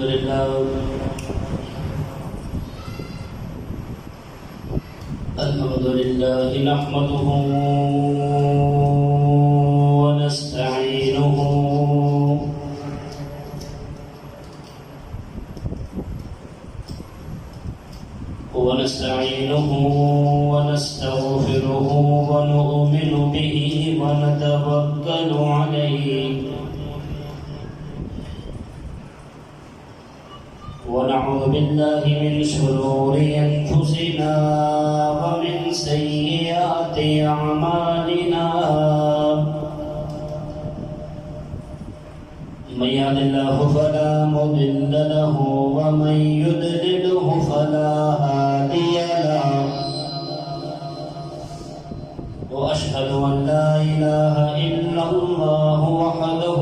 الحمد لله نحمده ونستعينه ونستغفره ونؤمن به ونتوكل عليه ونعوذ بالله من شرور أنفسنا ومن سيئات أعمالنا من يهد الله فلا مضل له ومن يضلله فلا هادي له وأشهد أن لا إله إلا الله وحده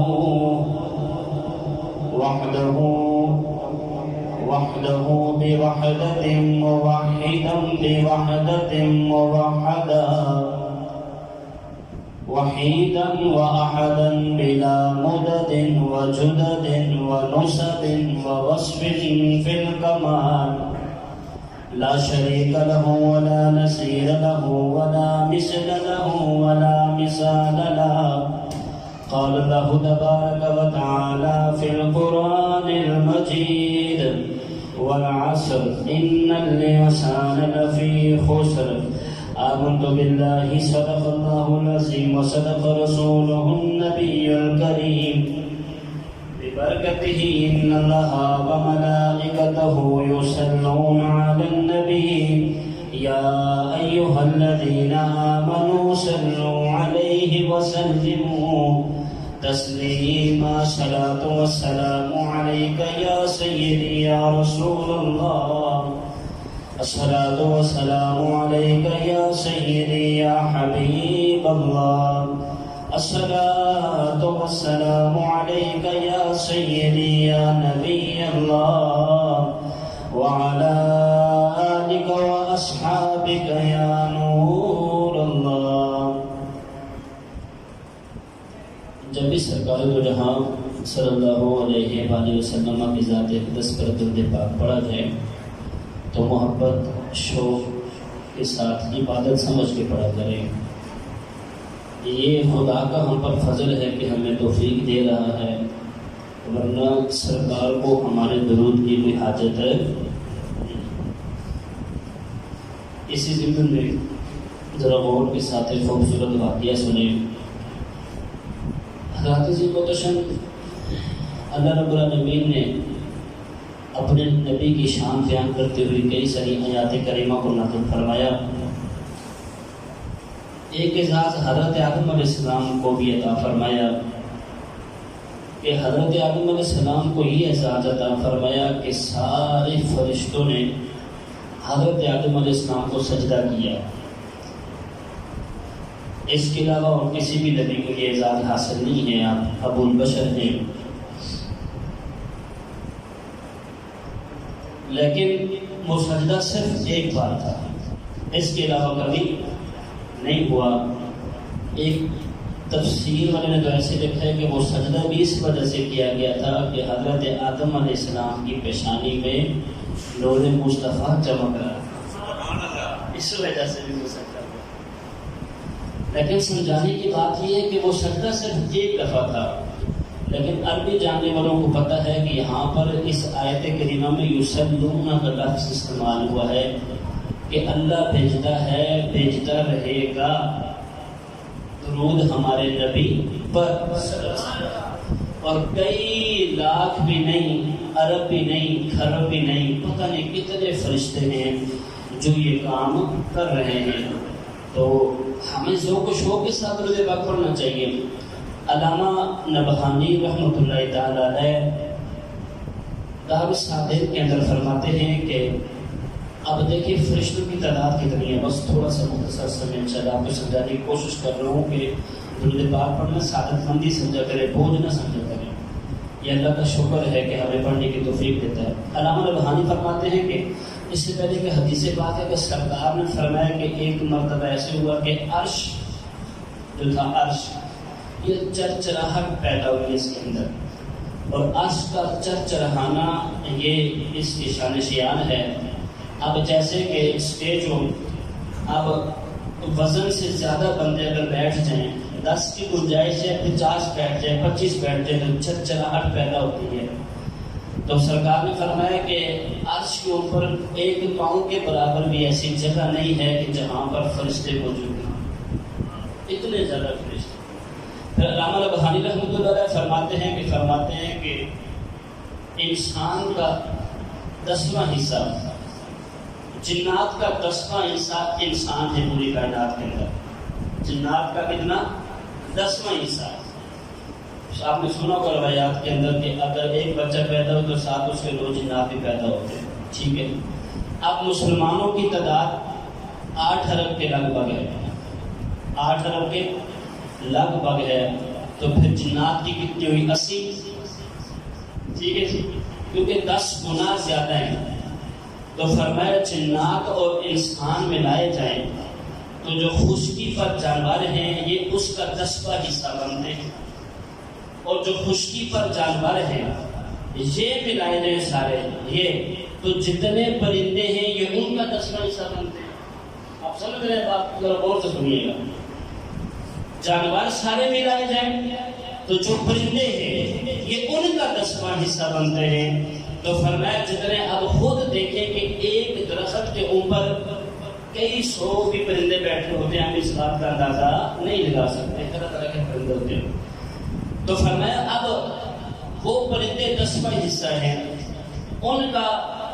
بوحدة موحدا بوحدة موحدا وحيدا وأحدا بلا مدد وجدد ونسب ووصف في الكمال لا شريك له ولا نسير له ولا مثل له ولا مثال له قال الله تبارك وتعالى في القرآن المجيد والعصر إن الإنسان لفي خسر آمنت بالله صدق الله العظيم وصدق رسوله النبي الكريم ببركته إن الله وملائكته يصلون على النبي يا أيها الذين آمنوا صلوا عليه وسلموا تسليما صلاة والسلام عليك يا سيدي يا رسول الله الصلاة والسلام عليك يا سيدي يا حبيب الله الصلاة والسلام عليك يا سيدي يا نبي الله وعلى آلك وأصحابك يا نور الله. جب بھی سرکار دو جہاں صلی اللہ علیہ وآلہ وسلم کی ذات اقدس پر درود پاک پڑھا جائے تو محبت شوق کے ساتھ عبادت سمجھ کے پڑھا کریں. یہ خدا کا ہم پر فضل ہے کہ ہمیں توفیق دے رہا ہے، ورنہ سرکار کو ہمارے درود کی کوئی حاجت ہے. اسی ضمن میں ذرا غور کے ساتھ ایک خوبصورت واقعہ سنیں. حضرت ذوالقرنین اللہ رب العالمین نے اپنے نبی کی شان بیان کرتے ہوئے کئی ساری آیات کریمہ کو نازل فرمایا. ایک اعزاز حضرت آدم علیہ السلام کو بھی عطا فرمایا کہ حضرت آدم علیہ السلام کو یہ اعزاز عطا فرمایا کہ سارے فرشتوں نے حضرت آدم علیہ السلام کو سجدہ کیا. اس کے علاوہ اور کسی بھی نبی کو یہ اعزاز حاصل نہیں ہے. آپ ابو البشر ہیں، لیکن وہ سجدہ صرف ایک بار تھا، اس کے علاوہ کبھی نہیں ہوا. ایک تفسیر والے نے تو ایسے لکھا ہے کہ وہ سجدہ بھی اس وجہ سے کیا گیا تھا کہ حضرت آدم علیہ السلام کی پیشانی میں نور مصطفیٰ چمک رہا تھا، اس وجہ سے بھی ہو سکتا ہے. لیکن سمجھانے کی بات یہ ہے کہ وہ سجدہ صرف ایک دفعہ تھا. لیکن عربی جاننے والوں کو پتہ ہے کہ یہاں پر اس آیت کریمہ میں یصلون کا لفظ استعمال ہوا ہے کہ اللہ بھیجتا ہے، بھیجتا رہے گا درود ہمارے نبی پر. اور کئی لاکھ بھی نہیں، ارب بھی نہیں، کھرب بھی نہیں، پتہ نہیں کتنے فرشتے ہیں جو یہ کام کر رہے ہیں. تو ہمیں ذوق و شوق کے ساتھ درود پاک پڑھنا چاہیے. علامہ نبہانی رحمۃ اللہ تعالی علیہ دار الصادق کے اندر فرماتے ہیں کہ اب دیکھیے فرشتوں کی تعداد کتنی ہے. بس تھوڑا سا مختصر سمجھ انشاءاللہ آپ کو سمجھانے کی کوشش کر رہا ہوں کہ درود پاک پڑھنا سعادت مندی سمجھا کرے، بوجھ نہ سمجھا کرے. یہ اللہ کا شکر ہے کہ ہمیں پڑھنے کی توفیق دیتا ہے. علامہ نبہانی فرماتے ہیں کہ اس سے پہلے کہ حدیث بات ہے کہ سرکار نے فرمایا کہ ایک مرتبہ ایسے ہوا کہ عرش جو تھا، عرش یہ چرچراہٹ پیدا ہوئی اس کے اندر. اور عرش کا چرچرانا یہ اس کی شان شیان ہے۔ اب جیسے کہ اسٹیج ہو، اب وزن سے زیادہ بندے اگر بیٹھ جائیں، 10 کی گنجائش ہے، 50 بیٹھ جائے، 25 بیٹھ جائے تو چرچراہٹ پیدا ہوتی ہے۔ تو سرکار نے فرمایا کہ عرش کے اوپر ایک پاؤں کے برابر بھی ایسی جگہ نہیں ہے کہ جہاں پر فرشتے موجود ہیں، اتنے زیادہ فرشتے۔ پھر علامہ نبہانی رحمۃ اللہ علیہ فرماتے ہیں کہ انسان کا 10واں حصہ، جنات کا 10واں حصہ انسان ہے پوری کائنات کے اندر۔ جنات کا کتنا؟ 10واں حصہ۔ آپ نے سنا ہوگا روایات کے اندر کہ اگر ایک بچہ پیدا ہو تو ساتھ اس کے 2 جنات بھی پیدا ہوتے ہیں، ٹھیک ہے۔ اب مسلمانوں کی تعداد 8 ارب کے لگ بھگ ہے، 8 ارب کے لگ بھگ ہے، تو پھر جنات کی کتنی ہوئی؟ 80، ٹھیک ہے جی، کیونکہ 10 گنا زیادہ ہیں۔ تو فرمایا جنات اور انسان ملائے جائیں تو جو خشکی پر جانور ہیں یہ اس کا 10واں حصہ بنتے ہیں، اور جو خشکی پر جانور ہیں یہ ملائے جائیں سارے، یہ تو جتنے پرندے ہیں یہ ان کا 10واں حصہ بنتے ہیں۔ آپ سمجھ رہے ہیں بات؟ ذرا غور سے سنیے گا۔ جانور سارے ملائے جائیں تو جو پرندے ہیں یہ ان کا 10واں حصہ بنتے ہیں۔ تو فرمایا جتنے اب خود دیکھیں کہ ایک درخت کے اوپر کئی 100 بھی پرندے بیٹھے ہوتے ہیں، ہم اس بات کا اندازہ نہیں لگا سکتے، طرح طرح کے پرندے ہوتے ہیں۔ تو فرمایا اب وہ پرندے 10واں حصہ ہیں ان کا،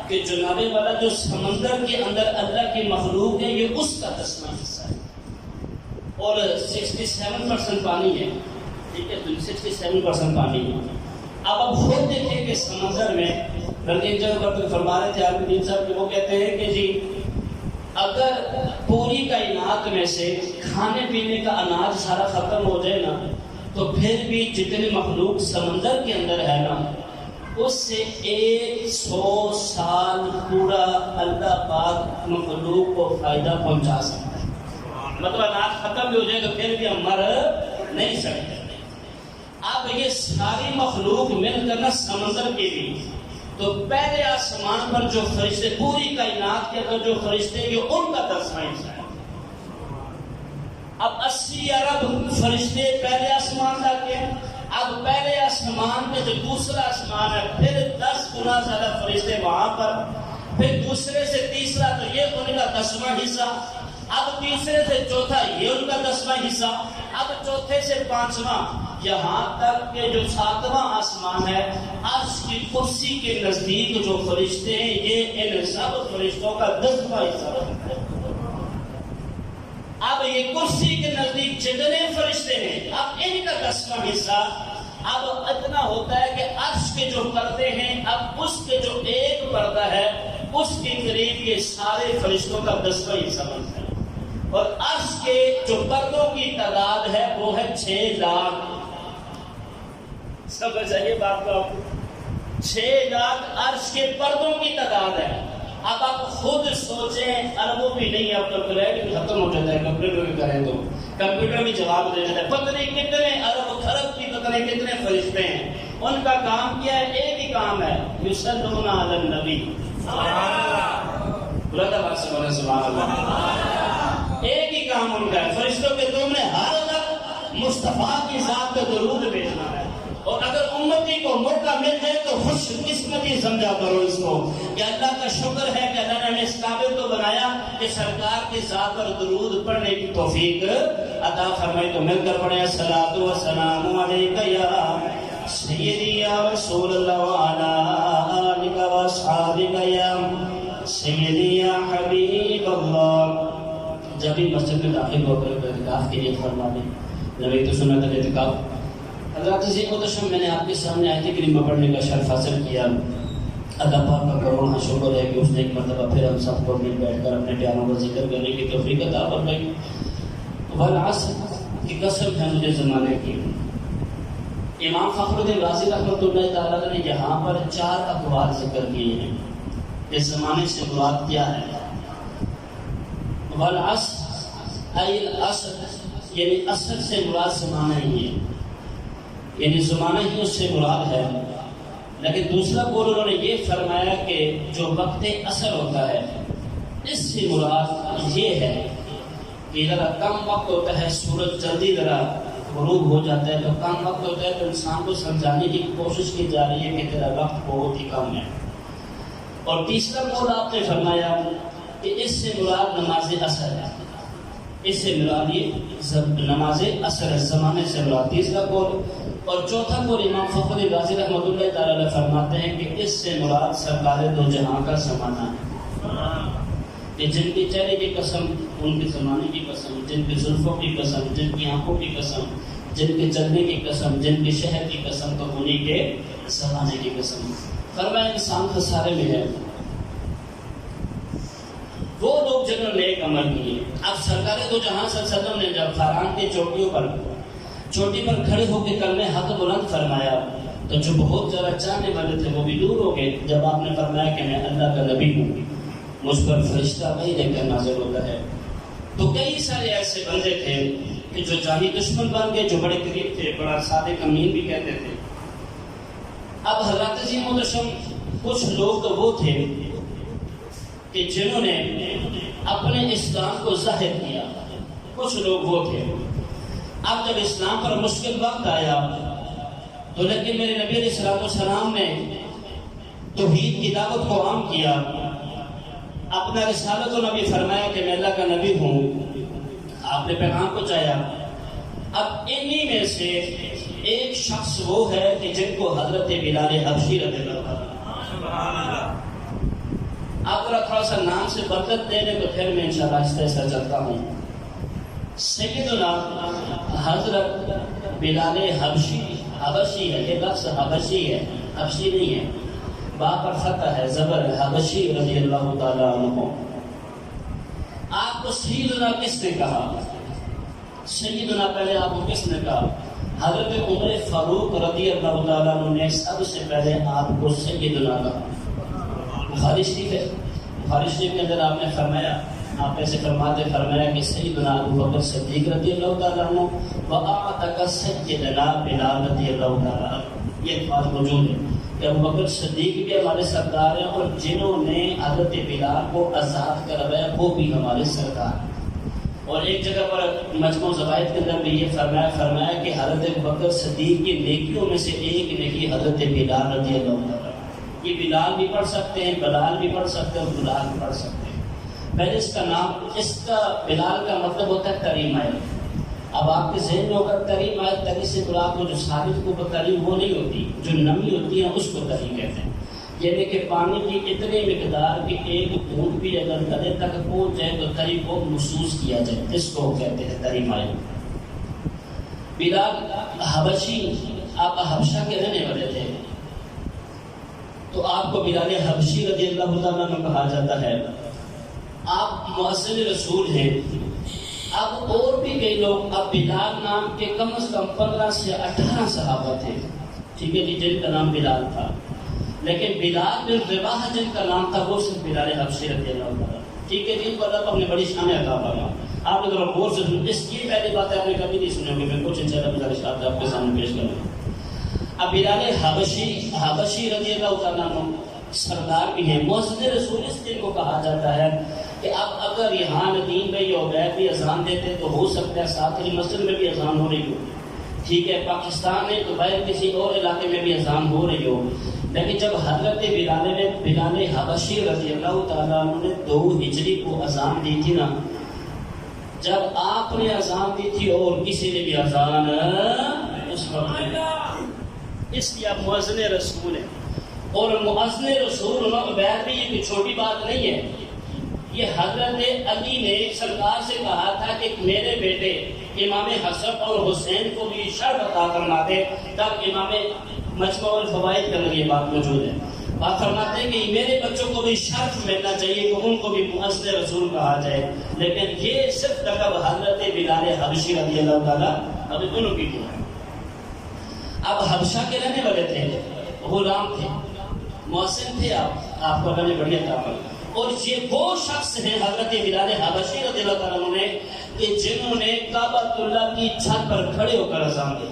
کہ جناب والا جو سمندر کے اندر اللہ کی مخلوق ہے یہ اس کا 10واں حصہ ہے، اور 67% پانی ہے، ٹھیک ہے، 67% پانی ہے۔ اب خود دیکھیں کہ سمندر میں بلکہ ایک جگہ پر فرما رہے تھے عالم دین صاحب کہ وہ کہتے ہیں کہ جی اگر پوری کائنات میں سے کھانے پینے کا اناج سارا ختم ہو جائے نا تو پھر بھی جتنے مخلوق سمندر کے اندر ہے نا اس سے 100 سال پورا اللہ پاک مخلوق کو فائدہ پہنچا سکتا ہے۔ مطلب اناج ختم بھی ہو جائے تو پھر بھی ہم مر نہیں سکتے۔ اب یہ ساری مخلوق مل کر نا سمندر کے لیے، تو پہلے آسمان پر جو فرشتے، پوری کائنات کے اندر جو فرشتے یہ ان کا 10واں حصہ ہے۔ اب 80 ارب فرشتے پہلے آسمان تک ہیں، اب پہلے آسمان پہ جو دوسرا آسمان ہے پھر 10 گنا زیادہ فرشتے وہاں پر، پھر دوسرے سے تیسرا تو یہ ان کا 10واں حصہ، اب تیسرے سے چوتھا یہ ان کا 10واں حصہ، اب چوتھے سے 5واں، یہاں تک کہ جو 7واں آسمان ہے عرش کی کرسی کے نزدیک جو فرشتے ہیں یہ ان سب فرشتوں کا 10واں حصہ ہے۔ اب یہ کرسی کے نزدیک جتنے فرشتے ہیں اب ان کا 10واں حصہ، اب اتنا ہوتا ہے کہ عرش کے جو پردے ہیں اب اس کے جو ایک پردہ ہے اس کے قریب یہ سارے فرشتوں کا 10واں حصہ بنتا ہے، اور عرش کے جو پردوں کی تعداد ہے وہ ہے 6 لاکھ۔ سمجھ آئیے بات کو آپ کو، 6 لاکھ عرش کے پردوں کی تعداد ہے۔ اب آپ خود سوچیں، اربوں بھی نہیں، اب تو کریڈٹ ختم ہو جاتا ہے، کمپیوٹر بھی کریں تو کمپیوٹر بھی جواب دے دیتا ہے، پتہ نہیں کتنے ارب خرب کی پتہ نہیں کتنے فرشتے ہیں، ان کا کام کیا ہے؟ ایک ہی کام ہے، یصلون علی النبی، بلند آواز سے بولیں سبحان اللہ۔ ایک ہی کام ان کا ہے، فرشتوں کے تم نے ہر وقت مصطفیٰ کی ذات پہ درود بھیجنا ہے، اور اگر امتی کو موقع مل جائے تو خوش قسمتی سمجھا کرو اس کو کہ اللہ کا شکر ہے کہ اللہ نے ہمیں اس قابل تو بنایا کہ سرکار کی ذات پر درود پڑھنے کی توفیق عطا فرمائے۔ تو مل کر پڑھیں الصلاۃ والسلام علیک یا سیدی یا رسول اللہ وعلی آلک واصحابک یا سیدی یا حبیب اللہ۔ جب بھی مسجد میں داخل ہو کر اعتکاف کے لیے فرما دیں، نبی تو سنت الاعتکاف۔ حضرات عزیز محترم، میں نے آپ کے سامنے آیت کریمہ پڑھنے کا شرف حاصل کیا، اللہ پاک کا کروڑا شکر ہے کہ اس نے ایک مرتبہ پھر ہم سب کو مل بیٹھ کر اپنے پیاروں کا ذکر کرنے کی توفیق عطا فرمائی۔ والعصر کی قسم ہے مجھے زمانے کی۔ امام فخر الدین رازی رحمۃ اللہ تعالیٰ نے یہاں پر 4 اقوال ذکر کیے ہیں کہ زمانے سے مراد کیا ہے۔ والعصر ای العصر، یعنی عصر سے مراد زمانہ ہی ہے، یعنی زمانہ ہی اس سے مراد ہے۔ لیکن دوسرا قول انہوں نے یہ فرمایا کہ جو وقت اثر ہوتا ہے اس سے مراد یہ ہے کہ ذرا کم وقت ہوتا ہے، سورج جلدی ذرا غروب ہو جاتا ہے تو کم وقت ہوتا ہے تو انسان کو سمجھانے کی کوشش کی جا رہی ہے کہ تیرا وقت بہت ہی کم ہے۔ اور تیسرا قول آپ نے فرمایا کہ اس سے مراد نماز عصر ہے، اس سے مراد یہ نماز عصر ہے، زمانے سے مراد تیسرا قول۔ اور چوتھا قول امام فخر رازی رحمۃ اللہ تعالی فرماتے ہیں کہ اس سے مراد سرکار دو جہاں کا زمانہ ہے، کہ جن کے چہرے کی قسم، ان کے زمانے کی قسم، جن کی زلفوں کی قسم، جن کی آنکھوں کی قسم، جن کے چلنے کی قسم، جن کے شہر کی قسم، تو انہیں کے زمانے کی قسم۔ فرمایا انسان خسارے میں ہے وہ لوگ جنہوں نے ایک عمل کیے۔ اب سرکار دو جہاں صلی اللہ علیہ وسلم نے جب فاران کی چوٹی پر کھڑے ہو کے کلمہ حق بلند فرمایا تو جو بہت زیادہ چاہنے والے تھے وہ بھی دور ہو گئے۔ جب آپ نے فرمایا کہ میں اللہ کا نبی ہوں، مجھ پر فرشتہ وحی لے کر نازل ہوتا ہے، تو کئی سارے ایسے بندے تھے کہ جو جانی دشمن بن گئے، جو بڑے قریب تھے، بڑا صادق امین بھی کہتے تھے۔ اب حضرت عظیم الشم کچھ لوگ تو وہ تھے کہ جنہوں نے اپنے اسلام کو ظاہر کیا، کچھ لوگ وہ تھے۔ اب جب اسلام پر مشکل وقت آیا تو لیکن میرے نبی علیہ السلام نے توحید کی دعوت کو عام کیا، اپنا رسالت و نبی فرمایا کہ میں اللہ کا نبی ہوں، آپ نے پیغام پہنچایا۔ اب انہی میں سے ایک شخص وہ ہے کہ جن کو حضرت بلال حبشی رضی اللہ عنہ، آپ ذرا تھوڑا سا نام سے برکت دے دیں تو پھر میں انشاءاللہ آہستہ آہستہ چلتا ہوں۔ سیدنا حضرت بلال حبشی ہے، یہ لفظ حبشی ہے، حبشی نہیں ہے، با پر فتح ہے، زبر ہے، حبشی رضی اللہ تعالیٰ عنہ۔ آپ کو سیدنا کس نے کہا؟ سیدنا پہلے آپ کو کس نے کہا؟ حضرت عمر فاروق رضی اللہ تعالیٰ عنہ نے سب سے پہلے آپ کو سیدنا کہا۔ بخاری شریف ہے، بخاری شریف کے اندر آپ نے فرمایا، آپ ایسے فرمایا کہ سیدنا ابو بکر صدیق رضی اللہ تعالیٰ عنہ وَأَعْتَقَ سَيِّدَنَا بِلَالَ رضی اللہ تعالیٰ عنہ، یہ بات موجود ہے کہ ابو بکر صدیق بھی ہمارے سردار ہیں اور جنہوں نے حضرت بلال کو آزاد کروایا وہ بھی ہمارے سردار ہیں۔ اور ایک جگہ پر مجموع زوائد کے اندر بھی یہ فرمایا کہ حضرت ابو بکر صدیق کی نیکیوں میں سے ایک نیکی حضرت بلال رضی اللہ تعالیٰ عنہ۔ یہ بلال بھی پڑھ سکتے ہیں، بلال بھی پڑھ سکتے ہیں اور بلال بھی پڑھ سکتے ہیں۔ پہلے اس کا بلال کا مطلب ہوتا ہے تریم آیت۔ اب آپ کے ذہن میں ہوگا تریم آیت، تری سے مراد وہ جو ثابت کو تریم وہ نہیں ہوتی، جو نمی ہوتی ہے اس کو تریم کہتے ہیں۔ یعنی کہ پانی کی اتنی مقدار کی ایک بوند بھی اگر گلے تک پہنچ جائے تو تری کو محسوس کیا جائے، اس کو کہتے ہیں تریم آیت۔ بلال حبشی، آپ حبشہ کے رہنے والے تھے تو آپ کو بلال حبشی رضی اللہ تعالیٰ عنہ کہا جاتا ہے۔ آپ مؤذن رسول ہیں۔ اب اور بھی کئی لوگ، اب بلال نام کے کم از کم 15 سے 18 صحابہ تھے، ٹھیک ہے جی، جن کا نام بلال تھا، لیکن بلال بن رباح جن کا نام تھا وہ صرف بلال حبشی رضی اللہ عنہ، ٹھیک ہے، جن کو اللہ اپنے بڑی شان عطا فرمایا۔ آپ نے ذرا غور سے سنیں، اس کی پہلی بات ہے آپ نے کبھی نہیں سنی ہوگی، میں کچھ انشاءاللہ گزارش آپ کے سامنے پیش کروں۔ اب بلال حبشی رضی اللہ تعالیٰ عنہ سردار بھی ہیں، مؤذن رسول اس دن کو کہا جاتا ہے کہ اب اگر یہاں ندیم بھائی اور عبید بھی اذان دیتے تو ہو سکتا ہے ساتھ ہی مسجد میں بھی اذان ہو رہی ہو، ٹھیک ہے، پاکستان میں تو باہر کسی اور علاقے میں بھی اذان ہو رہی ہو، لیکن جب حضرت بلال حبشی رضی اللہ تعالیٰ عنہ نے 2 ہجری کو اذان دی تھی نا، جب آپ نے اذان دی تھی اور کسی نے بھی اذان اس وقت اس لیے آپ مؤذن رسول ہیں۔ اور مؤذن رسول عبید بھی یہ کوئی چھوٹی بات نہیں ہے، یہ حضرت علی نے سرکار سے کہا تھا کہ میرے بیٹے امام حسن اور حسین کو بھی شرف عطا فرما دے، تب امام مجموع الفوائد کے اندر یہ بات موجود ہے۔ بات فرماتے ہیں کہ میرے بچوں کو بھی شرف ملنا چاہیے کہ ان کو بھی مؤذن رسول کہا جائے، لیکن یہ صرف لقب حضرت بلال حبشی رضی اللہ تعالیٰ ابھی دونوں کی ہے۔ اب حبشہ کے رہنے والے تھے، غلام تھے، محسن تھے، آپ کو اللہ نے بڑی عطا فرمائی۔ اور یہ وہ شخص ہیں حضرت بلال حبشی رضی اللہ تعالیٰ عنہ نے کہ جنہوں نے کعبۃ اللہ کی چھت پر کھڑے ہو کر اذان دی،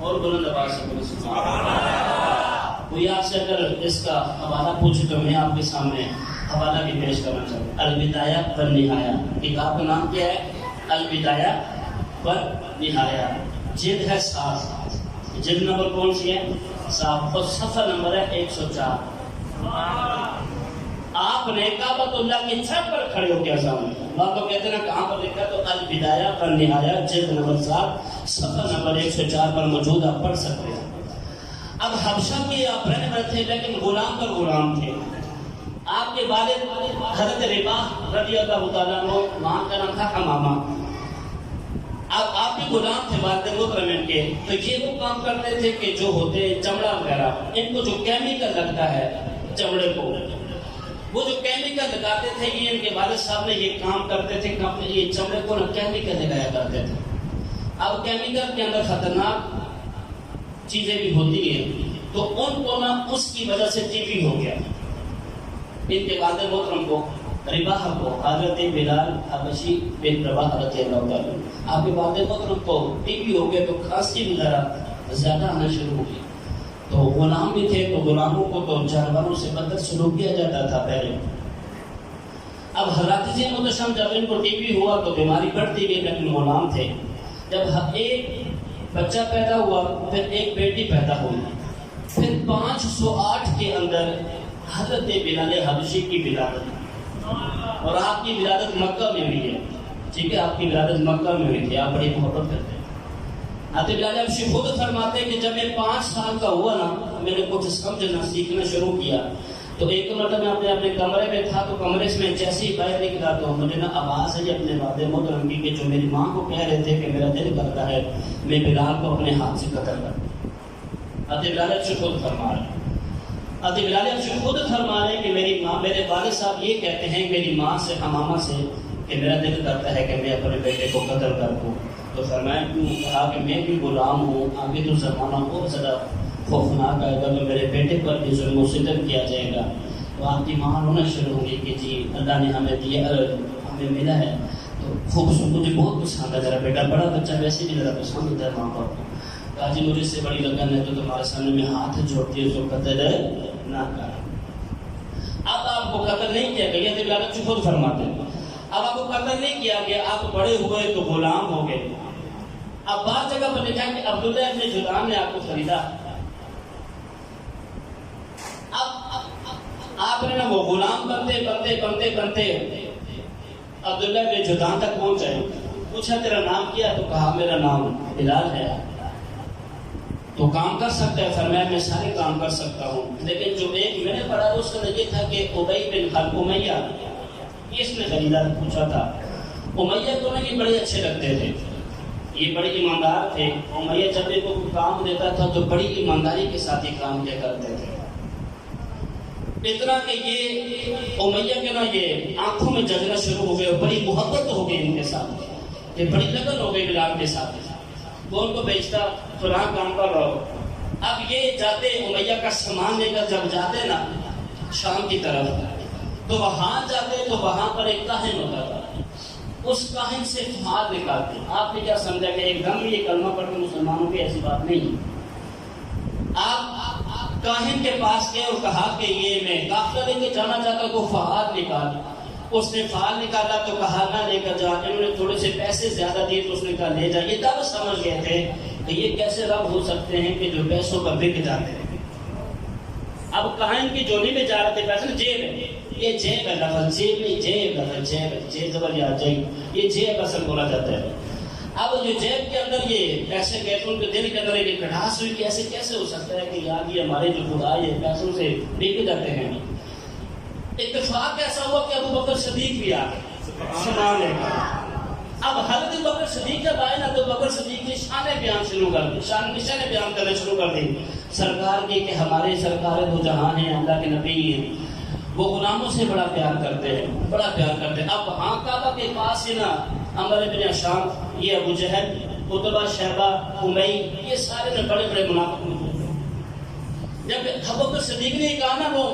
اور بلند آواز سے بولے سبحان اللہ۔ کوئی آپ سے اگر اس کا حوالہ پوچھے تو میں آپ کے سامنے حوالہ بھی پیش کرنا چاہوں گا. البدایہ والنہایہ، کتاب کا نام کیا ہے؟ البدایہ والنہایہ. جلد ہے 7، جلد نمبر کون سی ہے؟ 7، اور صفحہ نمبر ہے 104. آپ نے کعبۃ اللہ کی چھت پر کھڑے ہو کے اذان دی. بعض لوگ کہتے ہیں کہاں پر لکھا ہے؟ تو البدایہ والنہایہ جلد نمبر 7 صفحہ نمبر 104 پر موجود، آپ پڑھ سکتے ہیں. اب حبشہ کے آپ رہنے والے تھے لیکن غلام پر غلام تھے. آپ کے والد حضرت رباح رضی اللہ تعالیٰ عنہ، وہاں کا نام تھا حمامہ. اب آپ کے غلام تھے والد محترم کے، تو یہ وہ کام کرتے تھے کہ جو ہوتے چمڑا وغیرہ، ان کو جو کیمیکل لگتا ہے چمڑے کو، وہ جو کیمیکل لگاتے تھے، یہ ان کے والد صاحب نے یہ کام کرتے تھے، یہ چمڑے کو نہ کیمیکل لگایا کرتے تھے. اب کیمیکل کے اندر خطرناک چیزیں بھی ہوتی ہیں، تو ان کو نہ اس کی وجہ سے ٹی بی ہو گیا. ان کے والد محترم کو، رباح کو، حضرت بلال حبشی بن رباح رضی اللہ تعالیٰ، آپ کے والد محترم کو ٹی بی ہو گیا تو کھانسی وغیرہ زیادہ آنا شروع ہو گئی. تو غلام بھی تھے، تو غلاموں کو تو جانوروں سے بدتر سلوک کیا جاتا تھا پہلے. اب حضرت جی متشم جب ان کو ٹی بی ہوا تو بیماری بڑھتی گئی، لیکن غلام تھے. جب ایک بچہ پیدا ہوا، پھر ایک بیٹی پیدا ہوئی، پھر 508 کے اندر حضرت بلال حبشی کی ولادت، اور آپ کی ولادت مکہ میں ہوئی ہے. ٹھیک ہے، آپ کی ولادت مکہ میں ہوئی تھی، آپ بڑی محبت کرتے ہیں. حضرت بلال حبشی خود فرماتے ہیں کہ جب میں 5 سال کا ہوا نا، میں نے کچھ سمجھنا سیکھنا شروع کیا. تو ایک مرتبہ میں اپنے کمرے میں تھا، تو کمرے سے میں جیسے ہی باہر نکلا تو مجھے نا آواز ہے اپنے والد محترم کی، کہ جو میری ماں کو کہہ رہے تھے کہ میرا دل کرتا ہے میں بلال کو اپنے ہاتھ سے قتل کروں. حضرت بلال حبشی خود فرما رہے ہیں، حضرت بلال حبشی خود فرما رہے ہیں کہ میری ماں، میرے والد صاحب یہ کہتے ہیں میری ماں سے، حمامہ سے، کہ میرا دل کرتا ہے کہ میں اپنے بیٹے کو قتل کر دوں. تو فرمایا کیوں؟ کہا کہ میں بھی غلام ہوں، آگے تو زمانہ بہت زیادہ خوفناک آئے گا، تو میرے بیٹے پر بھی ظلم و ستم کیا جائے گا. تو آپ کی ماں رونا شروع ہوگی کہ جی اللہ نے ہمیں دیا، ہمیں ملا ہے تو خوبصورت، مجھے بہت پسند ہے ذرا بیٹا، بڑا بچہ ویسے بھی ذرا پسند ہوتا ہے ماں باپ کو. کہا جی مجھے سے بڑی لگن ہے تو تمہارے سامنے میں ہاتھ جوڑتی ہے، اس کو قتل نہ کر. اب آپ کو قتل نہیں کیا گیا، تو بلال حبشی خود فرماتے ہیں اب آپ کو قتل نہیں کیا گیا، آپ بڑے ہوئے تو غلام ہو گئے. اب بعض جگہ پر لکھا ہے کہ عبداللہ ابن جدعان نے آپ کو خریدا. آپ نے نا وہ غلام بنتے بنتے بنتے بنتے عبداللہ ابن جدعان تک پہنچ گئے. پوچھا تیرا نام کیا؟ تو کہا میرا نام بلال ہے. تو کام کر سکتا ہے؟ فرمایا میں سارے کام کر سکتا ہوں، لیکن جو ایک میں نے پڑھا اس کا یہ تھا کہ ابی بن خلف، امیہ، اس نے خریدا. پوچھا تھا امیہ کو نا یہ بڑے اچھے لگتے تھے، یہ بڑے ایماندار تھے. امیہ جب ان کو کام دیتا تھا تو بڑی ایمانداری کے ساتھ یہ کام کیا کرتے تھے. اتنا کہ یہ امیہ کے نا یہ آنکھوں میں جگنا شروع ہو گئے، بڑی محبت ہو گئی ان کے ساتھ، یہ بڑی لگن ہو گئی بلال کے ساتھ. وہ ان کو بیچتا، فلاں کام پر رہو. اب یہ جاتے امیہ کا سامان لے کر جب جاتے نا شام کی طرف، تو وہاں جاتے تو وہاں پر ایک کاہن ہوتا تھا، اس کاہن سے فہاد نکالتے. آپ نے کیا سمجھا کہ ایک دم یہ کلمہ پڑھ کے مسلمانوں کی ایسی بات نہیں. آپ کاہن کے پاس گئے اور کہا کہ یہ میں قافلہ لے کے جانا چاہتا ہوں، تو فہاد نکال. اس نے فہاد نکالا تو کہا نہ لے کر جا. انہوں نے تھوڑے سے پیسے زیادہ دیے تو اس نے کہا لے جا. یہ تب سمجھ گئے تھے کہ یہ کیسے رب ہو سکتے ہیں کہ جو پیسوں پر بک جاتے ہیں. اب کاہن کی جولی میں جا رہے تھے پیسے، جیب ہے، یہ جیب ہے لفظ، جیب نہیں جیب لفظ، جیب ہے، جیب زبر یا جیب، یہ جیب اصل بولا جاتا ہے. اب جو جیب کے اندر یہ پیسے گئے تو ان کے دل کے اندر ایک کڑھاس ہوئی کہ ایسے کیسے ہو سکتا ہے کہ یار یہ ہمارے جو خدا یہ پیسوں سے بک جاتے ہیں. اتفاق ایسا ہوا کہ ابو بکر صدیق بھی آ گئے سامان لے کر. اب حضرت ابو بکر صدیق جب آئے نا تو ابو بکر صدیق نے شان بیان شروع کر دی، شان نشان بیان کرنا شروع کر دی سرکار کی، کہ ہمارے سرکار دو جہان ہیں، اللہ کے نبی ہیں، وہ غلاموں سے بڑا پیار کرتے ہیں، بڑا پیار کرتے ہیں. اب وہاں کعبہ کے پاس ہی نا عمر بن عشام، یہ ابو جہل، عتبہ، شیبہ، امی، یہ سارے بڑے بڑے منافق ہیں. جب ابو بکر صدیق نے کہا نا وہ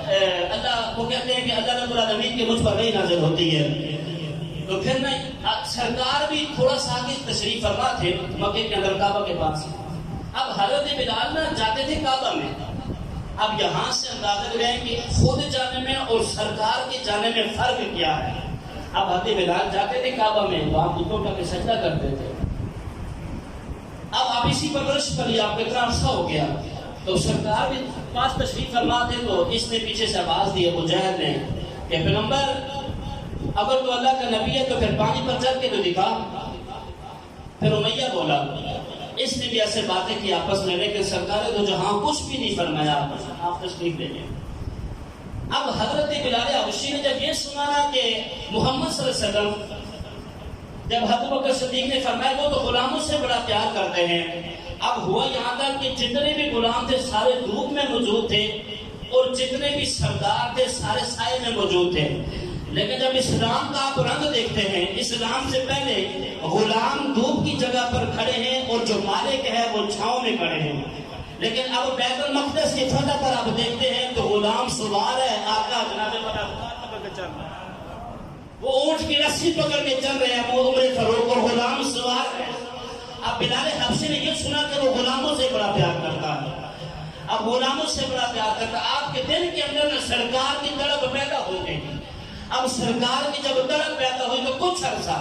اللہ کو کہتے ہیں کہ اللہ رب العالمین کے مجھ پر وحی نازل ہوتی ہے، تو پھر نا سرکار بھی تھوڑا سا آگے تشریف فرما تھے مکے کے اندر کعبہ کے پاس. اب حضرت بلال نا جاتے تھے کعبہ میں. اب یہاں سے اندازہ لگائیں کہ خود جانے میں اور سرکار کے جانے میں فرق کیا ہے. اب حضرت بلال جاتے تھے کعبہ میں، وہاں گھٹنوں ٹک کے سجدہ کرتے تھے. اب آپ اسی پرورش پر ہی آپ کو اتنا عرصہ ہو گیا، تو سرکار بھی پاس تشریف فرما تھے، تو اس نے پیچھے سے آواز دی ابو جہل نے کہ پیغمبر اگر تو اللہ کا نبی ہے تو پھر پانی پر چل کے تو دکھا. پھر امیہ بولا، اس نے بھی ایسے باتیں کی آپس میں، لیکن سرکار تو جہاں کچھ بھی نہیں فرمایا، آپ تشریف لے لیں. اب حضرت بلال حبشی نے جب یہ سنا نا کہ محمد صلی اللہ علیہ وسلم، جب حضرت بکر صدیق نے فرمایا وہ تو غلاموں سے بڑا پیار کرتے ہیں. اب ہوا یہاں تک کہ جتنے بھی غلام تھے سارے دھوپ میں موجود تھے، اور جتنے بھی سردار تھے سارے سائے میں موجود تھے. لیکن جب اسلام کا آپ رنگ دیکھتے ہیں، اسلام سے پہلے غلام دھوپ کی جگہ پر کھڑے ہیں اور جو مالک ہے وہ چھاؤں میں کھڑے ہیں. لیکن اب بیت المقدس کی فتح پر آپ دیکھتے ہیں تو غلام سوار ہے، آقا جناب پکڑ کے چل رہا ہے، وہ اونٹ کی رسی پکڑ کے چل رہے ہیں، وہ عمر فاروق اور غلام سوار ہے. اب بلال حبشی نے یہ سنا کہ وہ غلاموں سے بڑا پیار کرتا ہے، اب غلاموں سے بڑا پیار کرتا ہے. آپ کے دل کے اندر سرکار کی تڑپ پیدا ہو گئی. اب سرکار کی جب تڑپ پیدا ہوئی تو کچھ عرصہ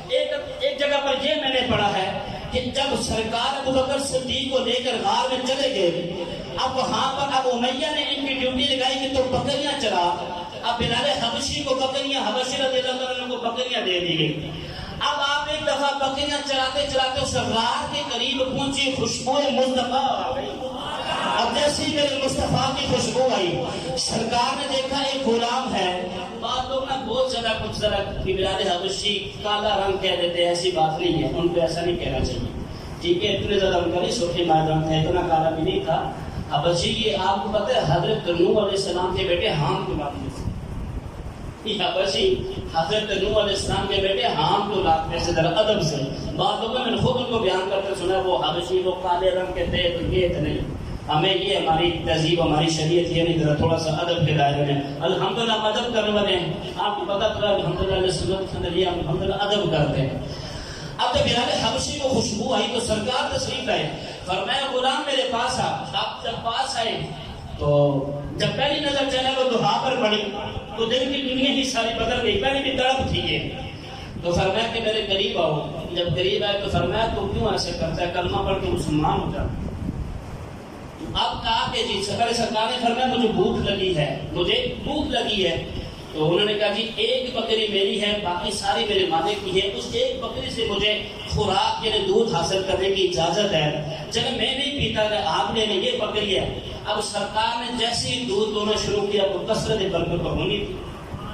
ایک جگہ پر یہ میں نے پڑھا ہے کہ جب سرکار ابو بکر صدیق کو لے کر غار میں چلے گئے، اب وہاں پر اب امیہ نے ان کی ڈیوٹی لگائی کہ تو بکریاں چرا. اب بلال حبشی کو بکریاں، حبشی رضی اللہ عنہ کو بکریاں دے دی گئی. اب آپ ایک دفعہ بکریاں چراتے چراتے اس غار کے قریب پہنچی، خوشبو مصطفیٰ آ گئی. اب جیسی میرے مصطفیٰ کی خوشبو آئی، سرکار نے دیکھا ایک غلام ہے. بات لوگ نا بہت زیادہ کچھ ذرا کہ بلال حبشی کالا رنگ کہہ دیتے ہیں، ایسی بات نہیں ہے، ان کو ایسا نہیں کہنا چاہیے. ٹھیک ہے، اتنے زیادہ ان کا نہیں سرخی میدان تھا، اتنا کالا بھی نہیں تھا. حبشی یہ آپ کو پتہ ہے حضرت نوح علیہ السلام کے بیٹے حام کے بات نہیں تھے. حبشی حضرت نوح علیہ السلام کے بیٹے حام تو لاکھ میں سے ذرا ادب سے بات لوگوں میں نے خود ان کو بیان کرتے سنا، وہ حبشی وہ کالے رنگ کے تھے، تو یہ اتنے ہمیں یہ ہماری تہذیب ہماری شریعت یہ نہیں، ذرا تھوڑا سا ادب کے دائرے میں الحمدللہ ادب کرنے والے ہیں. آپ کو پتہ چلا الحمدللہ سنت کے اندر یہ الحمدللہ ادب کرتے ہیں. اب جب بلال حبشی کو خوشبو آئی تو سرکار تشریف لائے، فرمایا غلام میرے پاس آ. آپ جب پاس آئے تو جب پہلی نظر چلا وہ دعا پر پڑی تو دل کی دنیا ہی ساری بدل گئی، پہلی بھی تڑپ تھی یہ. تو فرمایا کہ میرے قریب آؤ. جب قریب آئے تو فرمایا تو کیوں ایسے کرتا ہے، کلمہ پڑھ کے مسلمان ہو جاتا. اب کہا کہ جی سرکار نے فرمایا مجھے بھوک لگی ہے، مجھے بھوک لگی ہے. تو انہوں نے کہا جی ایک بکری میری ہے، باقی ساری میرے مالک کی ہے، اس ایک بکری سے مجھے خوراک یعنی دودھ حاصل کرنے کی اجازت ہے. چلے میں نہیں پیتا، آپ نے یہ بکری ہے. اب سرکار نے جیسے ہی دودھ دونا شروع کیا تو کثرت برکت ہونی تھی.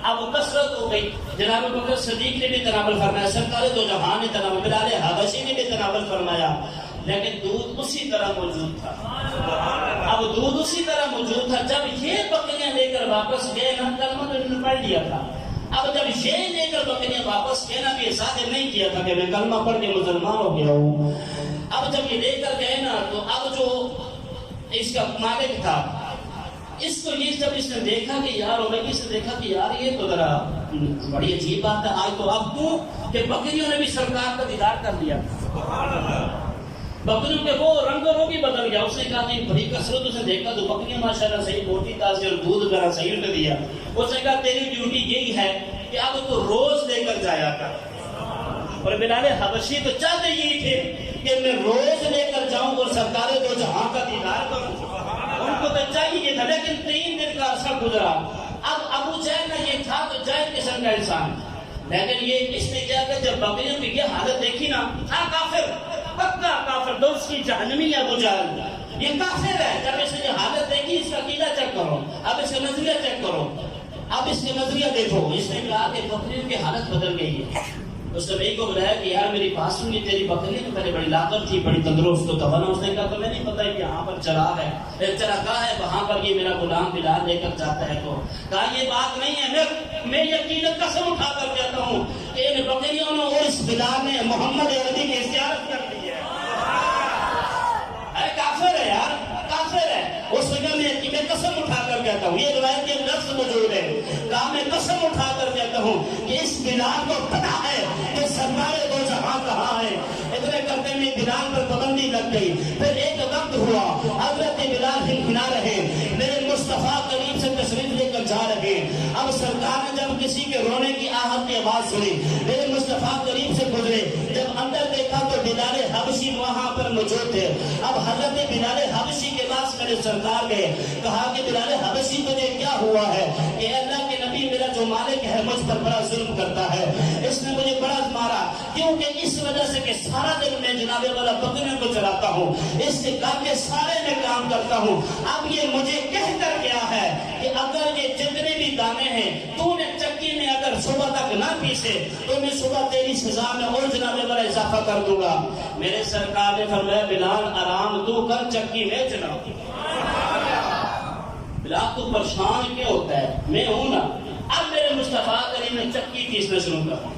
اب وہ کثرت ہو گئی. جناب بکر صدیق نے بھی تناول فرمایا، سرکار دو جہان نے تناول، بلال حبشی نے بھی تناول فرمایا، لیکن دودھ اسی طرح موجود تھا. اب دودھ اسی طرح موجود تھا. جب یہ بکریاں لے کر واپس گئے نا، کلمہ تو انہوں نے پڑھ لیا تھا. اب جب یہ لے کر بکریاں واپس گئے نا، بھی ظاہر نہیں کیا تھا کہ میں کلمہ پڑھ کے مسلمان ہو گیا ہوں. اب جب یہ لے کر گئے نا تو اب جو اس کا مالک تھا، اس کو یہ جب اس نے دیکھا کہ یار امیہ سے دیکھا کہ یار یہ تو ذرا بڑی عجیب بات ہے، آج تو اب کیوں کہ بکریوں نے بھی سرکار کا دیدار کر لیا. بکریوں کے وہ رنگ و رو بھی بدل گیا. اس نے کہا نہیں بڑی کثرت، اس نے دیکھا تو بکریاں ماشاءاللہ صحیح موٹی تازی اور دودھ ذرا صحیح نے دیا. اس نے کہا تیری ڈیوٹی یہی ہے کہ اب تو روز لے کر جایا کر. اور بلال حبشی تو چاہتے یہی تھے کہ میں روز لے کر جاؤں اور سرکار دو جہاں کا دیدار کروں. ان کو تو چاہیے تھا، لیکن 3 دن کا عرصہ گزرا. اب ابو جہل کا یہ تھا تو جہل قسم کا انسان، لیکن یہ اس نے کیا کہ جب بکریوں کی یہ حالت دیکھی نا، تھا کافر، پکا کافر، دوست کی جہنمی ہے ابو جہل، یہ کافر ہے. جب اس نے یہ حالت دیکھی، اس کا عقیدہ چیک کرو، اب اس کا نظریہ چیک کرو، اب اس کا نظریہ دیکھو. اس نے کہا کہ بکریوں کی حالت بدل گئی ہے. اس نے بھائی کو بلایا کہ یار میری پاس سنی تیری بکری تو پہلے بڑی لاغر تھی، بڑی تندرست تو تھا نا. اس نے کہا تو میں نہیں پتا کہ یہاں پر چراغ ہے، چراگاہ ہے، وہاں پر یہ میرا غلام بلال لے کر جاتا ہے. تو کہا یہ بات نہیں ہے، میں یقین قسم اٹھا کر کہتا ہوں کہ ان بکریوں نے اور اس بلال نے محمد عربی کی زیارت کر لی ہے. ارے کافر ہے یار، کافر ہے. اس جگہ میں قسم اٹھا کر کہتا ہوں، یہ روایت کے لفظ موجود ہے، کہا میں قسم اٹھا کر کہتا ہوں کہ اس بلال کو پتا ہے کہ سرکار دو جہاں کہاں ہے. اتنے کرتے میں بلال پر پابندی لگ گئی. پھر ایک وقت ہوا حضرت بلال ہنہنا رہے، میرے جا رہے ہیں۔ اب سرکار نے جب کسی کے رونے کی آہت کی آواز سنی، میرے مصطفیٰ قریب سے گزرے، جب اندر دیکھا تو بلال حبشی وہاں پر موجود تھے۔ اب حضرت بلال حبشی کے پاس میرے سرکار گئے، کہا کہ بلال حبشی تجھے کیا ہوا ہے؟ کہ اللہ کے نبی میرا جو مالک ہے مجھ پر بڑا ظلم کرتا ہے، اس نے مجھے بڑا مارا، کیونکہ اس وجہ سے کہ سارا دن میں جناب والا بکرے کو چلاتا ہوں، اس کے کام کے سارے میں کام کرتا ہوں۔ اب یہ مجھے کہہ کر گیا ہے کہ اگر یہ جتنے بھی دانے ہیں تو نے چکی میں اگر صبح تک نہ پیسے تو میں صبح تیری سزا میں اور جناب والا اضافہ کر دوں گا۔ میرے سرکار نے فرمایا بلال آرام تو کر، چکی میں چلاؤ۔ بلال تو پریشان کیوں ہوتا ہے؟ میں ہوں نا۔ اب میرے مصطفیٰ کریم نے چکی پیسنا شروع کر،